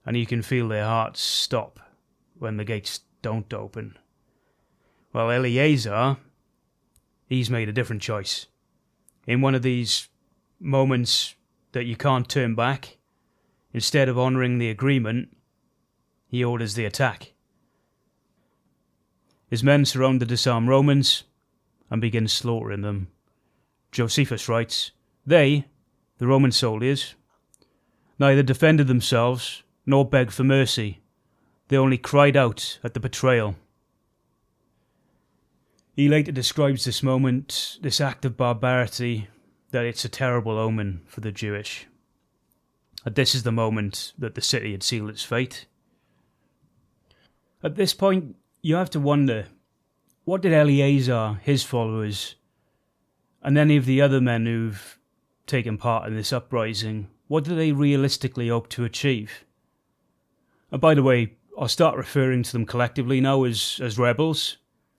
And you can feel their hearts stop when the gates don't open. Well, Eleazar, he's made a different choice. In one of these moments that you can't turn back, instead of honouring the agreement, he orders the attack. His men surround the disarmed Romans and begin slaughtering them. Josephus writes, "They, the Roman soldiers, neither defended themselves nor begged for mercy. They only cried out at the betrayal." He later describes this moment, this act of barbarity, that it's a terrible omen for the Jewish. And this is the moment that the city had sealed its fate. At this point, you have to wonder, what did Eleazar, his followers, and any of the other men who've taken part in this uprising, what do they realistically hope to achieve? And by the way, I'll start referring to them collectively now as rebels.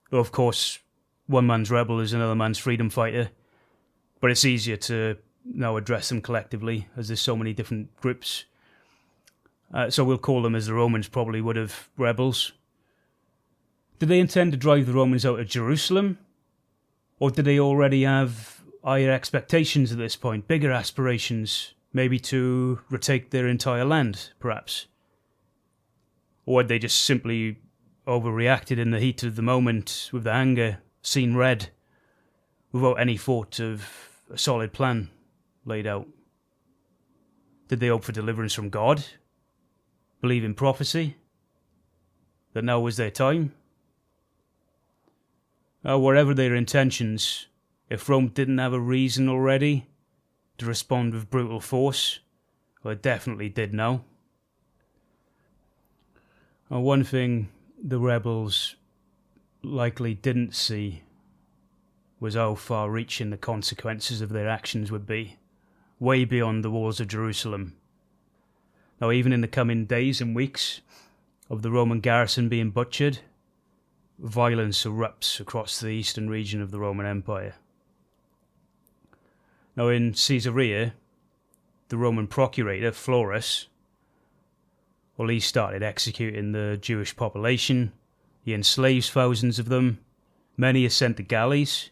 Though of course, one man's rebel is another man's freedom fighter. But it's easier to now address them collectively, as there's so many different groups. So we'll call them, as the Romans probably would have, rebels. Did they intend to drive the Romans out of Jerusalem? Or did they already have higher expectations at this point, bigger aspirations, maybe to retake their entire land, perhaps? Or had they just simply overreacted in the heat of the moment with the anger, seen red, without any thought of a solid plan? laid out? Did they hope for deliverance from God? Believe in prophecy? That now was their time? Whatever their intentions, if Rome didn't have a reason already to respond with brutal force, well, it definitely did now. One thing the rebels likely didn't see was how far-reaching the consequences of their actions would be, way beyond the walls of Jerusalem. Now, even in the coming days and weeks of the Roman garrison being butchered, violence erupts across the eastern region of the Roman Empire. Now, in Caesarea, the Roman procurator, Florus, well, he started executing the Jewish population. He enslaves thousands of them. Many are sent to galleys.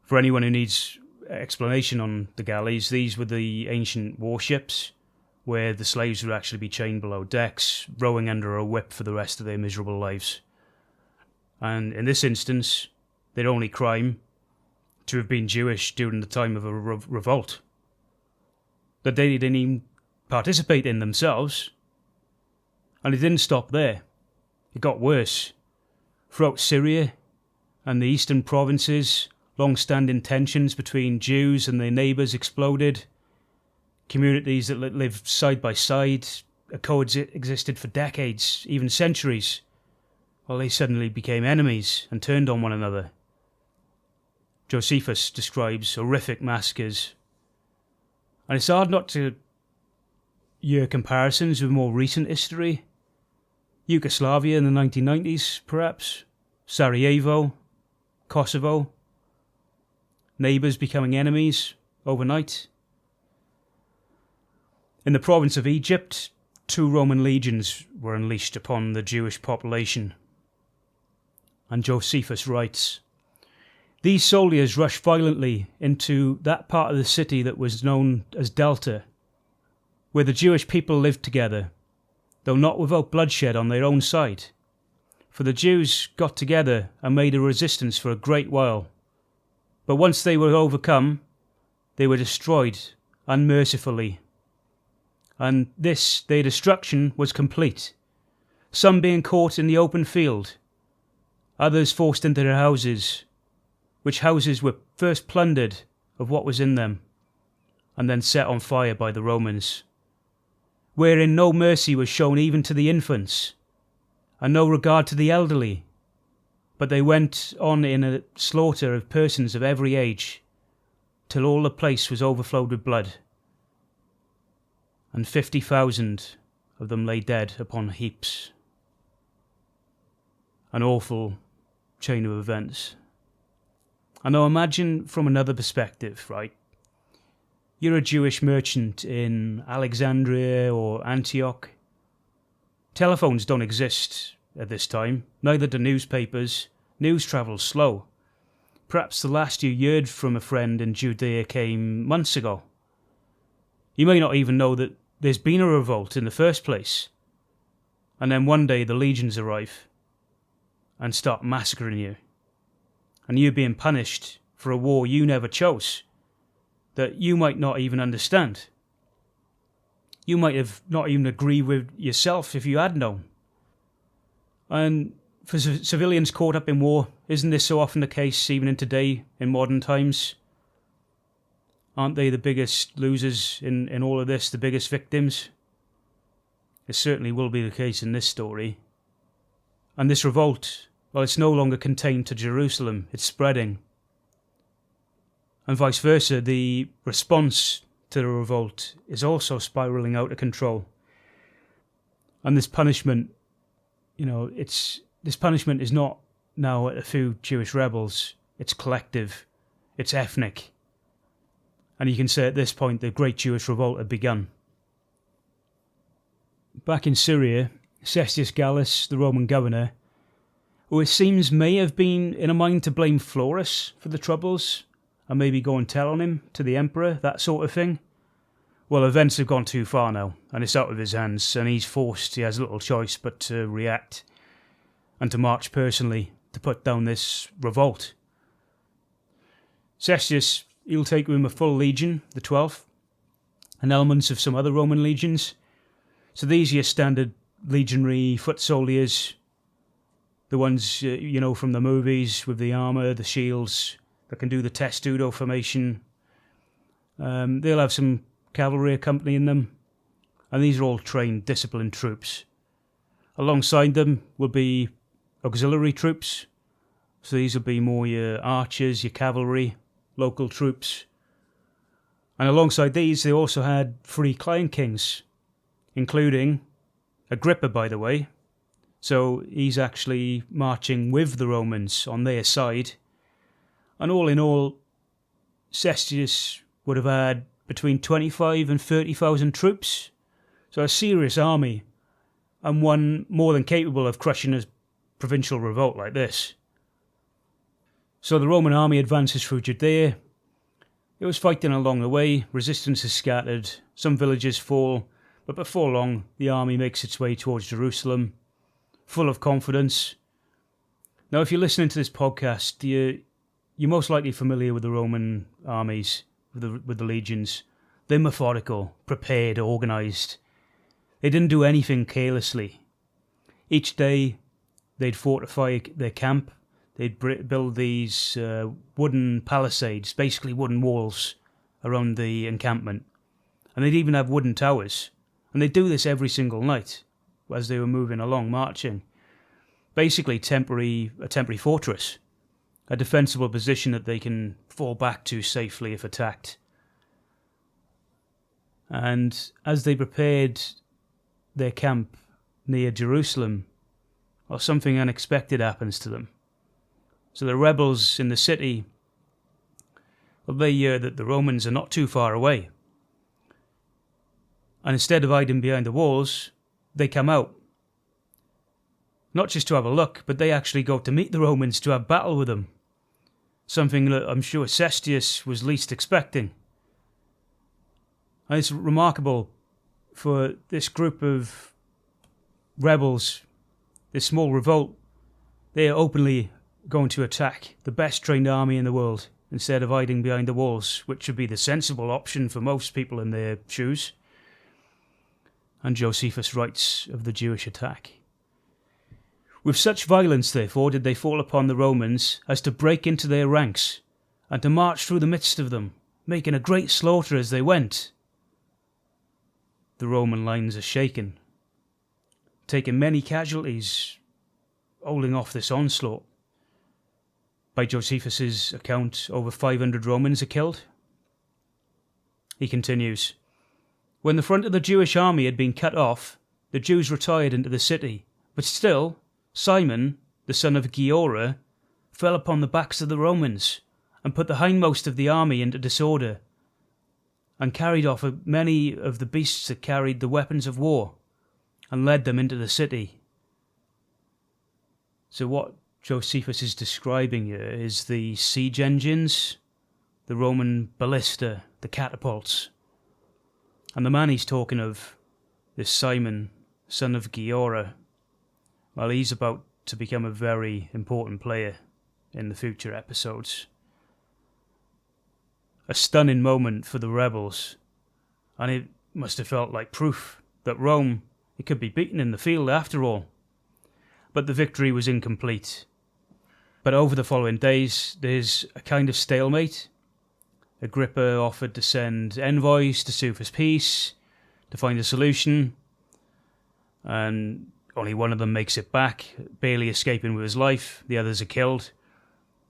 For anyone who needs explanation on the galleys, these were the ancient warships where the slaves would actually be chained below decks, rowing under a whip for the rest of their miserable lives. And in this instance, their only crime to have been Jewish during the time of a revolt. That they didn't even participate in themselves. And it didn't stop there. It got worse. Throughout Syria and the eastern provinces, long-standing tensions between Jews and their neighbours exploded. Communities that lived side by side coexisted for decades, even centuries, while they suddenly became enemies and turned on one another. Josephus describes horrific massacres. And it's hard not to hear comparisons with more recent history. Yugoslavia in the 1990s, perhaps. Sarajevo, Kosovo. Neighbours becoming enemies overnight. In the province of Egypt, 2 Roman legions were unleashed upon the Jewish population. And Josephus writes, "These soldiers rushed violently into that part of the city that was known as Delta, where the Jewish people lived together, though not without bloodshed on their own side. For the Jews got together and made a resistance for a great while. But once they were overcome, they were destroyed unmercifully. And this, their destruction, was complete, some being caught in the open field, others forced into their houses, which houses were first plundered of what was in them, and then set on fire by the Romans, wherein no mercy was shown even to the infants, and no regard to the elderly, but they went on in a slaughter of persons of every age, till all the place was overflowed with blood, and 50,000 of them lay dead upon heaps." An awful chain of events. And now imagine from another perspective, right? You're a Jewish merchant in Alexandria or Antioch. Telephones don't exist at this time, neither do newspapers. News travels slow. Perhaps the last you heard from a friend in Judea came months ago. You may not even know that there's been a revolt in the first place. And then one day the legions arrive and start massacring you. And you being punished for a war you never chose, that you might not even understand. You might have not even agreed with yourself if you had known. And for civilians caught up in war, isn't this so often the case even in today, in modern times? Aren't they the biggest losers in all of this, the biggest victims? It certainly will be the case in this story. And this revolt, well, it's no longer contained to Jerusalem, it's spreading. And vice versa, the response to the revolt is also spiralling out of control. And this punishment, this punishment is not now at a few Jewish rebels, it's collective, it's ethnic. And you can say at this point the Great Jewish Revolt had begun. Back in Syria, Cestius Gallus, the Roman governor, who it seems may have been in a mind to blame Florus for the troubles, and maybe go and tell on him to the emperor, that sort of thing. Well, events have gone too far now, and it's out of his hands, and he has little choice but to react, and to march personally to put down this revolt. Cestius he'll take with him a full legion, the 12th, and elements of some other Roman legions. So these are your standard legionary foot soldiers, the ones, from the movies with the armour, the shields, that can do the testudo formation. They'll have some cavalry accompanying them, and these are all trained, disciplined troops. Alongside them will be auxiliary troops, so these will be more your archers, your cavalry, local troops. And alongside these, they also had 3 client kings, including Agrippa, by the way. So he's actually marching with the Romans on their side. And all in all, Cestius would have had between 25 and 30,000 troops. So a serious army, and one more than capable of crushing a provincial revolt like this. So the Roman army advances through Judea. It was fighting along the way, resistance is scattered, some villages fall, but before long the army makes its way towards Jerusalem, full of confidence. Now if you're listening to this podcast, you're most likely familiar with the Roman armies, with the legions. They're methodical, prepared, organised. They didn't do anything carelessly. Each day they'd fortify their camp. They'd build these wooden palisades, basically wooden walls, around the encampment. And they'd even have wooden towers. And they'd do this every single night as they were moving along, marching. Basically a temporary fortress. A defensible position that they can fall back to safely if attacked. And as they prepared their camp near Jerusalem, something unexpected happens to them. So the rebels in the city, they hear that the Romans are not too far away. And instead of hiding behind the walls, they come out. Not just to have a look, but they actually go to meet the Romans to have battle with them. Something that I'm sure Cestius was least expecting. And it's remarkable for this group of rebels, this small revolt. They are openly going to attack the best trained army in the world instead of hiding behind the walls, which would be the sensible option for most people in their shoes. And Josephus writes of the Jewish attack. With such violence, therefore, did they fall upon the Romans as to break into their ranks and to march through the midst of them, making a great slaughter as they went. The Roman lines are shaken, taking many casualties, holding off this onslaught. By Josephus's account, over 500 Romans are killed. He continues, when the front of the Jewish army had been cut off, the Jews retired into the city, but still Simon, the son of Giora, fell upon the backs of the Romans and put the hindmost of the army into disorder, and carried off many of the beasts that carried the weapons of war, and led them into the city. So what Josephus is describing here is the siege engines, the Roman ballista, the catapults. And the man he's talking of, this Simon, son of Giora, well, he's about to become a very important player in the future episodes. A stunning moment for the rebels, and it must have felt like proof that Rome, it could be beaten in the field after all. But the victory was incomplete. But over the following days, there's a kind of stalemate. Agrippa offered to send envoys to sue for peace, to find a solution, and only one of them makes it back, barely escaping with his life. The others are killed.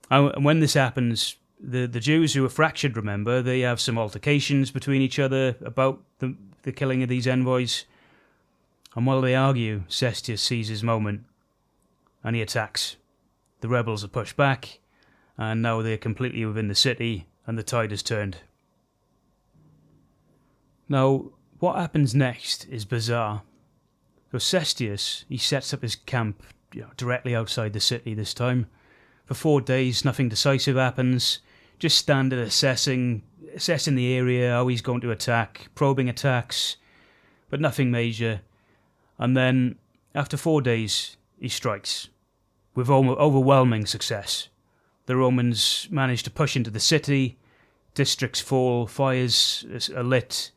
And when this happens, the Jews who are fractured, remember, they have some altercations between each other about the killing of these envoys. And while they argue, Cestius sees his moment, and he attacks. The rebels are pushed back, and now they're completely within the city, and the tide has turned. Now, what happens next is bizarre. So Cestius, he sets up his camp directly outside the city this time. For 4 days, nothing decisive happens. Just standard assessing the area, how he's going to attack, probing attacks, but nothing major. And then, after 4 days, he strikes, with overwhelming success. The Romans manage to push into the city, districts fall, fires are lit.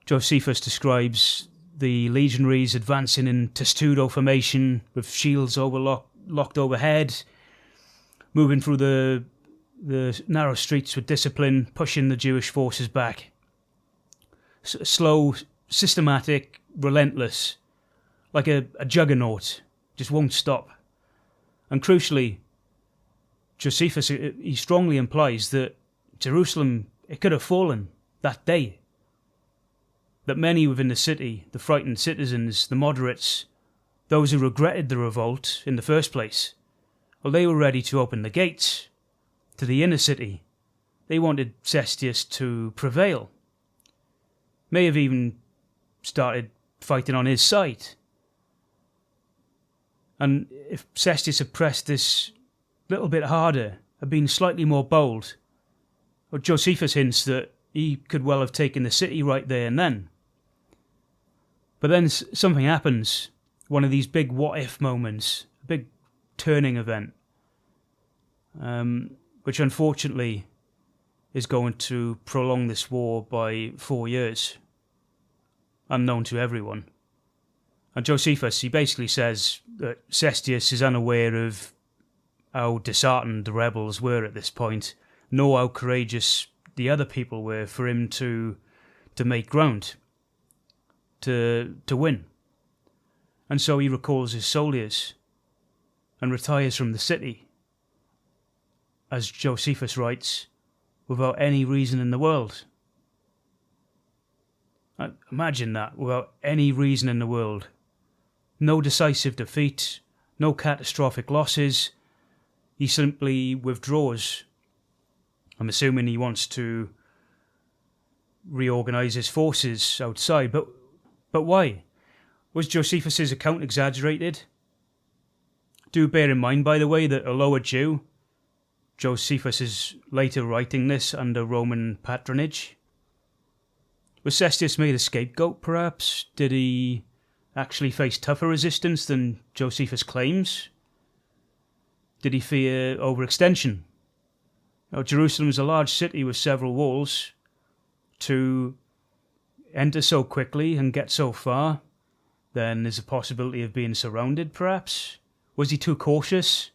Josephus describes the legionaries advancing in testudo formation with shields locked overhead, moving through the narrow streets with discipline, pushing the Jewish forces back. Slow, systematic, relentless, like a juggernaut, just won't stop. And crucially, Josephus, he strongly implies that Jerusalem, it could have fallen that day. That many within the city, the frightened citizens, the moderates, those who regretted the revolt in the first place, well, they were ready to open the gates to the inner city. They wanted Cestius to prevail. May have even started fighting on his side. And if Cestius had pressed this little bit harder, had been slightly more bold, well, Josephus hints that he could well have taken the city right there and then. But then something happens, one of these big what-if moments, a big turning event, which unfortunately is going to prolong this war by 4 years, unknown to everyone. And Josephus, he basically says that Cestius is unaware of how disheartened the rebels were at this point, nor how courageous the other people were for him to make ground, to win. And so he recalls his soldiers and retires from the city, as Josephus writes, without any reason in the world. Imagine that, without any reason in the world. No decisive defeat, no catastrophic losses. He simply withdraws. I'm assuming he wants to reorganize his forces outside, but why? Was Josephus's account exaggerated? Do bear in mind, by the way, that although a Jew, Josephus is later writing this under Roman patronage. Was Cestius made a scapegoat, perhaps? Did he actually face tougher resistance than Josephus claims? Did he fear overextension? Now, Jerusalem is a large city with several walls. To enter so quickly and get so far, then there's a possibility of being surrounded, perhaps? Was he too cautious?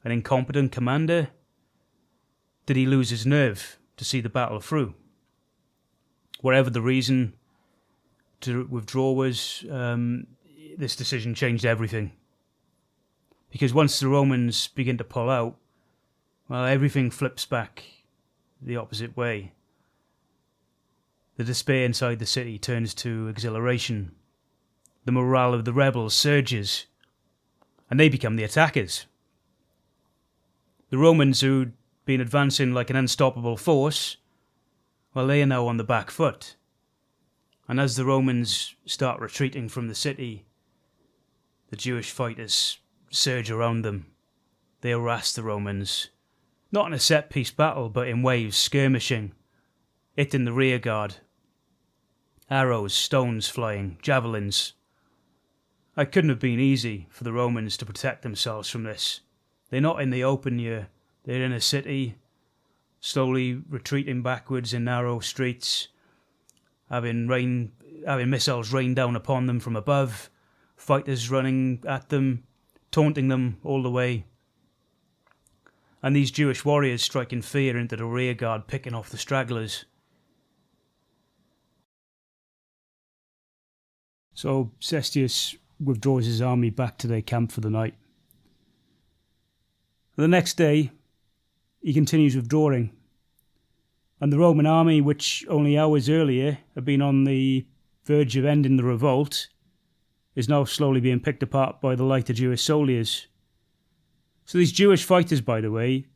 An incompetent commander? Did he lose his nerve to see the battle through? Whatever the reason to withdraw was, this decision changed everything. Because once the Romans begin to pull out, well, everything flips back the opposite way. The despair inside the city turns to exhilaration. The morale of the rebels surges, and they become the attackers. The Romans, who'd been advancing like an unstoppable force, well, they are now on the back foot. And as the Romans start retreating from the city, the Jewish fighters surge around them. They harass the Romans, not in a set-piece battle, but in waves, skirmishing, hitting the rear guard. Arrows, stones flying, javelins. It couldn't have been easy for the Romans to protect themselves from this. They're not in the open here. They're in a city, slowly retreating backwards in narrow streets, having missiles rain down upon them from above, fighters running at them, taunting them all the way. And these Jewish warriors striking fear into the rear guard, picking off the stragglers. So Cestius withdraws his army back to their camp for the night. The next day, he continues withdrawing, and the Roman army, which only hours earlier had been on the verge of ending the revolt, is now slowly being picked apart by the lighter Jewish soldiers. So these Jewish fighters, by the way,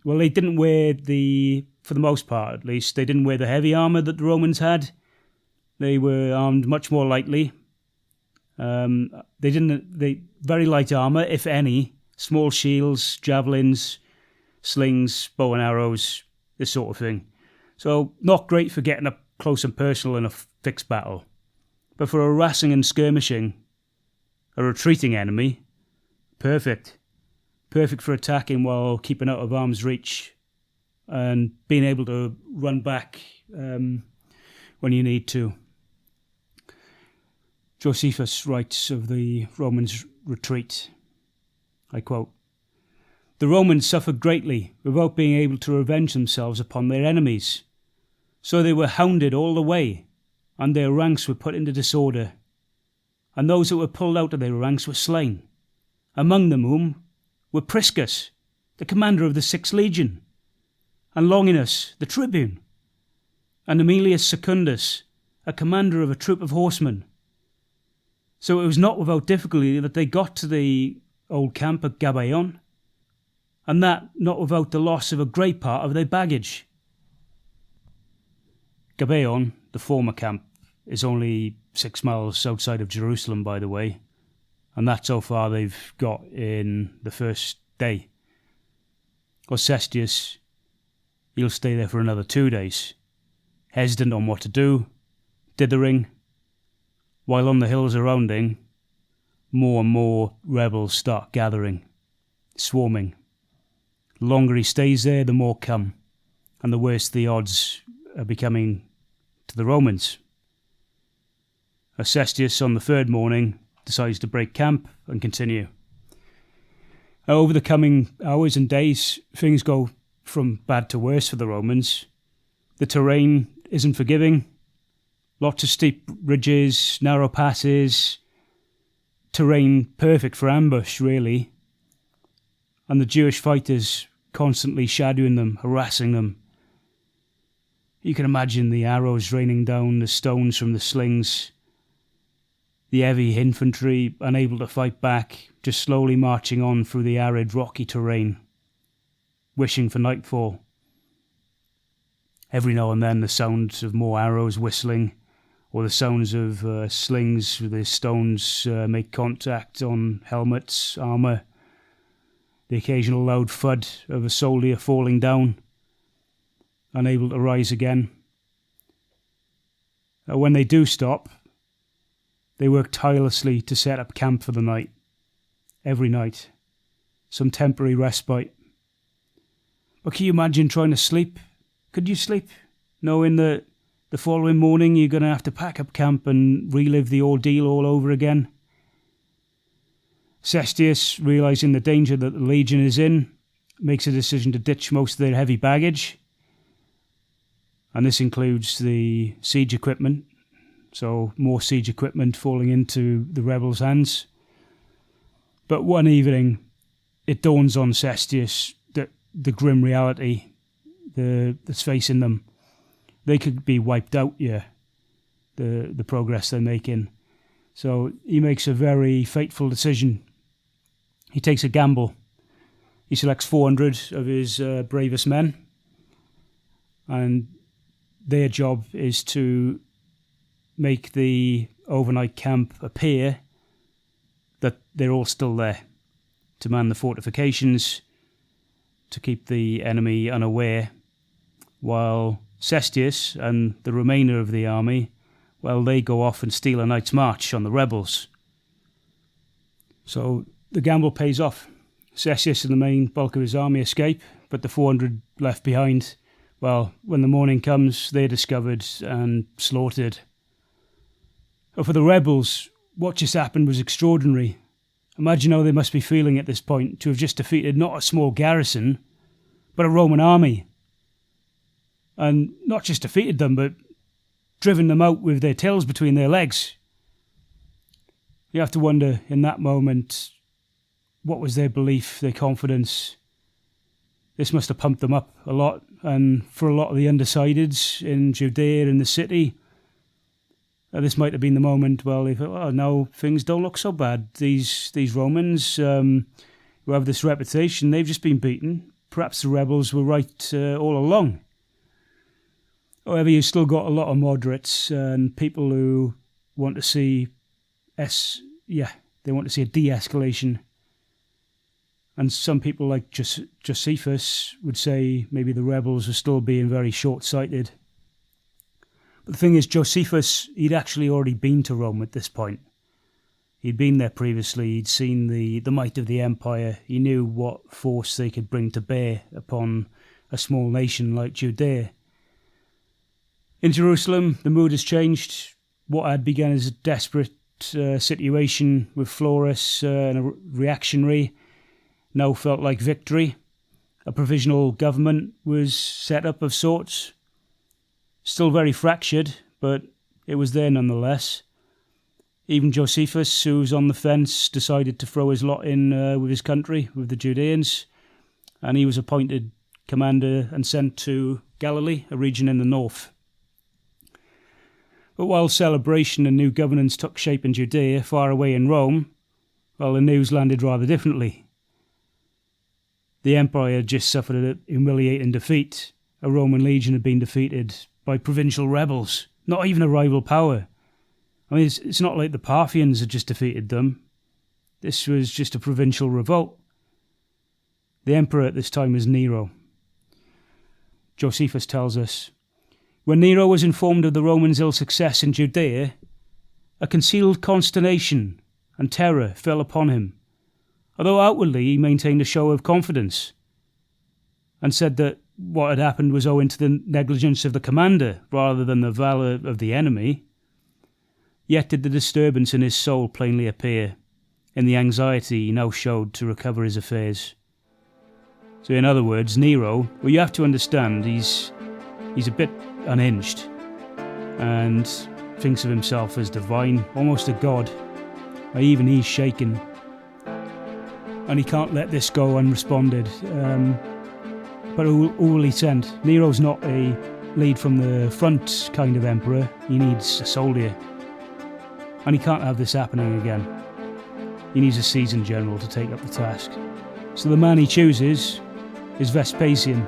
well, they didn't wear for the most part at least, they didn't wear the heavy armour that the Romans had. They were armed much more lightly. They very light armour, if any, small shields, javelins, slings, bow and arrows, this sort of thing. So not great for getting up close and personal in a fixed battle. But for harassing and skirmishing a retreating enemy, perfect. Perfect for attacking while keeping out of arm's reach and being able to run back when you need to. Josephus writes of the Romans' retreat, I quote, "The Romans suffered greatly without being able to revenge themselves upon their enemies. So they were hounded all the way, and their ranks were put into disorder. And those that were pulled out of their ranks were slain, among them whom were Priscus, the commander of the 6th Legion, and Longinus, the tribune, and Aemilius Secundus, a commander of a troop of horsemen. So it was not without difficulty that they got to the old camp at Gabaon, and that not without the loss of a great part of their baggage." Gabaon, the former camp, is only 6 miles outside of Jerusalem, by the way, and that's how far they've got in the first day. Cestius, he'll stay there for another 2 days, hesitant on what to do, dithering, while on the hills around him, more and more rebels start gathering, swarming. The longer he stays there, the more come, and the worse the odds are becoming to the Romans. Cestius, on the 3rd morning, decides to break camp and continue. Over the coming hours and days, things go from bad to worse for the Romans. The terrain isn't forgiving. Lots of steep ridges, narrow passes, terrain perfect for ambush, really. And the Jewish fighters constantly shadowing them, harassing them. You can imagine the arrows raining down, the stones from the slings, the heavy infantry unable to fight back, just slowly marching on through the arid, rocky terrain, wishing for nightfall. Every now and then the sounds of more arrows whistling, or the sounds of slings with the stones make contact on helmets, armour, the occasional loud thud of a soldier falling down, unable to rise again. When they do stop, they work tirelessly to set up camp for the night. Every night. Some temporary respite. But can you imagine trying to sleep? Could you sleep, knowing that the following morning you're going to have to pack up camp and relive the ordeal all over again? Cestius, realising the danger that the Legion is in, makes a decision to ditch most of their heavy baggage. And this includes the siege equipment. So more siege equipment falling into the rebels' hands. But one evening, it dawns on Cestius that the grim reality that's facing them, they could be wiped out here, the progress they're making. So he makes a very fateful decision. He takes a gamble. He selects 400 of his bravest men, and their job is to make the overnight camp appear that they're all still there, to man the fortifications, to keep the enemy unaware, while Cestius and the remainder of the army, well, they go off and steal a night's march on the rebels. So the gamble pays off. Cestius and the main bulk of his army escape, but the 400 left behind, well, when the morning comes, they're discovered and slaughtered. But for the rebels, what just happened was extraordinary. Imagine how they must be feeling at this point, to have just defeated not a small garrison, but a Roman army. And not just defeated them, but driven them out with their tails between their legs. You have to wonder, in that moment, what was their belief, their confidence? This must have pumped them up a lot, and for a lot of the undecideds in Judea and the city, this might have been the moment, well, they thought, oh, no, things don't look so bad. These Romans who have this reputation, they've just been beaten. Perhaps the rebels were right all along. However, you've still got a lot of moderates and people who want to see they want to see a de-escalation. And some people like Josephus would say maybe the rebels are still being very short-sighted. But the thing is, Josephus, he'd actually already been to Rome at this point. He'd been there previously, he'd seen the might of the empire, he knew what force they could bring to bear upon a small nation like Judea. In Jerusalem, the mood has changed. What had begun as a desperate situation with Florus and a reactionary now felt like victory. A provisional government was set up of sorts. Still very fractured, but it was there nonetheless. Even Josephus, who was on the fence, decided to throw his lot in with his country, with the Judeans, and he was appointed commander and sent to Galilee, a region in the north. But while celebration and new governance took shape in Judea, far away in Rome, well, the news landed rather differently. The empire had just suffered a humiliating defeat. A Roman legion had been defeated by provincial rebels, not even a rival power. I mean, it's not like the Parthians had just defeated them. This was just a provincial revolt. The emperor at this time was Nero. Josephus tells us, when Nero was informed of the Romans' ill success in Judea, a concealed consternation and terror fell upon him, although outwardly he maintained a show of confidence, and said that what had happened was owing to the negligence of the commander rather than the valour of the enemy. Yet did the disturbance in his soul plainly appear, in the anxiety he now showed to recover his affairs. So in other words, Nero, well, you have to understand, he's a bit unhinged, and thinks of himself as divine, almost a god. Even he's shaken, and he can't let this go unresponded. But who will he send? Nero's not a lead from the front kind of emperor. He needs a soldier. And he can't have this happening again. He needs a seasoned general to take up the task. So the man he chooses is Vespasian.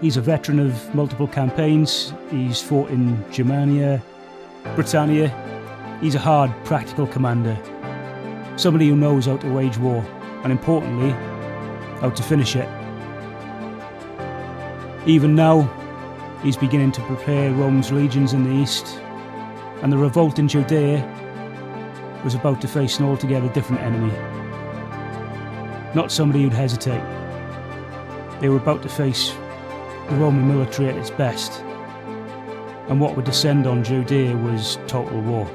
He's a veteran of multiple campaigns. He's fought in Germania, Britannia. He's a hard, practical commander. Somebody who knows how to wage war, and importantly, how to finish it. Even now, he's beginning to prepare Rome's legions in the east, and the revolt in Judea was about to face an altogether different enemy. Not somebody who'd hesitate. They were about to face the Roman military at its best, and what would descend on Judea was total war.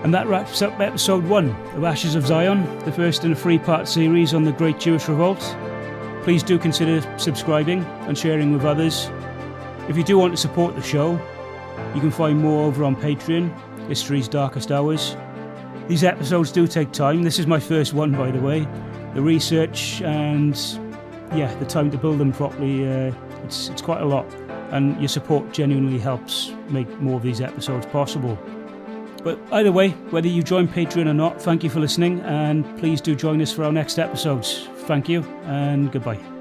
And that wraps up episode 1 of Ashes of Zion, the first in a 3-part series on the Great Jewish Revolt. Please do consider subscribing and sharing with others. If you do want to support the show, you can find more over on Patreon, History's Darkest Hours. These episodes do take time. This is my first one, by the way. The research and, the time to build them properly, it's quite a lot. And your support genuinely helps make more of these episodes possible. But either way, whether you join Patreon or not, thank you for listening, and please do join us for our next episodes. Thank you, and goodbye.